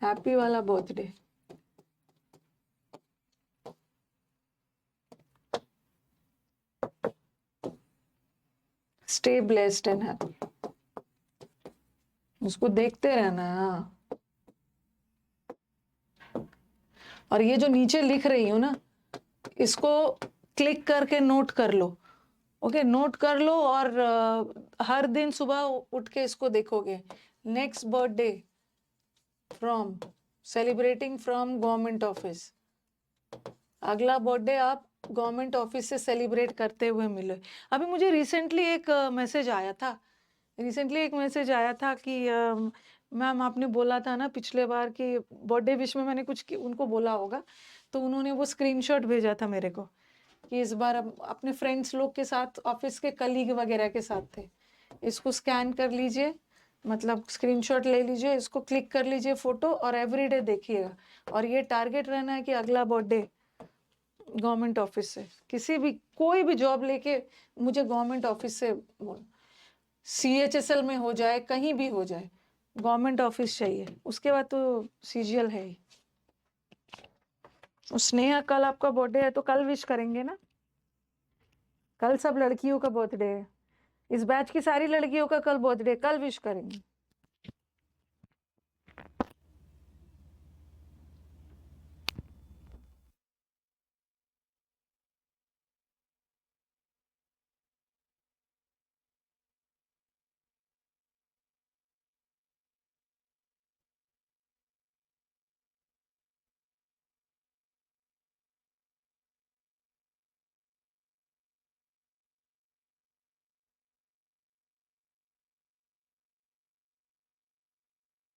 happy वाला birthday. Stay blessed and happy. उसको देखते रहना है। हाँ। और ये जो नीचे लिख रही हूँ ना, इसको क्लिक करके नोट कर लो। ओके, नोट कर लो, और हर दिन सुबह उठ के इसको देखोगे। Next birthday from, celebrating from government office. अगला बर्थडे आप गवर्नमेंट ऑफिस से सेलिब्रेट करते हुए मिले। अभी मुझे रिसेंटली एक मैसेज आया था, कि मैम आपने बोला था ना पिछले बार कि बर्थडे विश में मैंने कुछ उनको बोला होगा, तो उन्होंने वो स्क्रीनशॉट भेजा था मेरे को कि इस बार अपने फ्रेंड्स लोग के साथ, ऑफिस के कलीग वगैरह के साथ थे। इसको स्कैन कर लीजिए, मतलब स्क्रीनशॉट ले लीजिए, इसको क्लिक कर लीजिए फोटो, और एवरीडे देखिएगा। और ये टारगेट रहना है कि अगला बर्थडे गवर्नमेंट ऑफिस से, किसी भी कोई भी जॉब लेके मुझे गवर्नमेंट ऑफिस से, CHSL में हो जाए, कहीं भी हो जाए, गवर्नमेंट ऑफिस चाहिए। उसके बाद तो CGL है ही। स्नेहा कल आपका बर्थडे है तो कल विश करेंगे ना? कल सब लड़कियों का बर्थडे है, इस बैच की सारी लड़कियों का कल बर्थडे, कल विश करेंगे।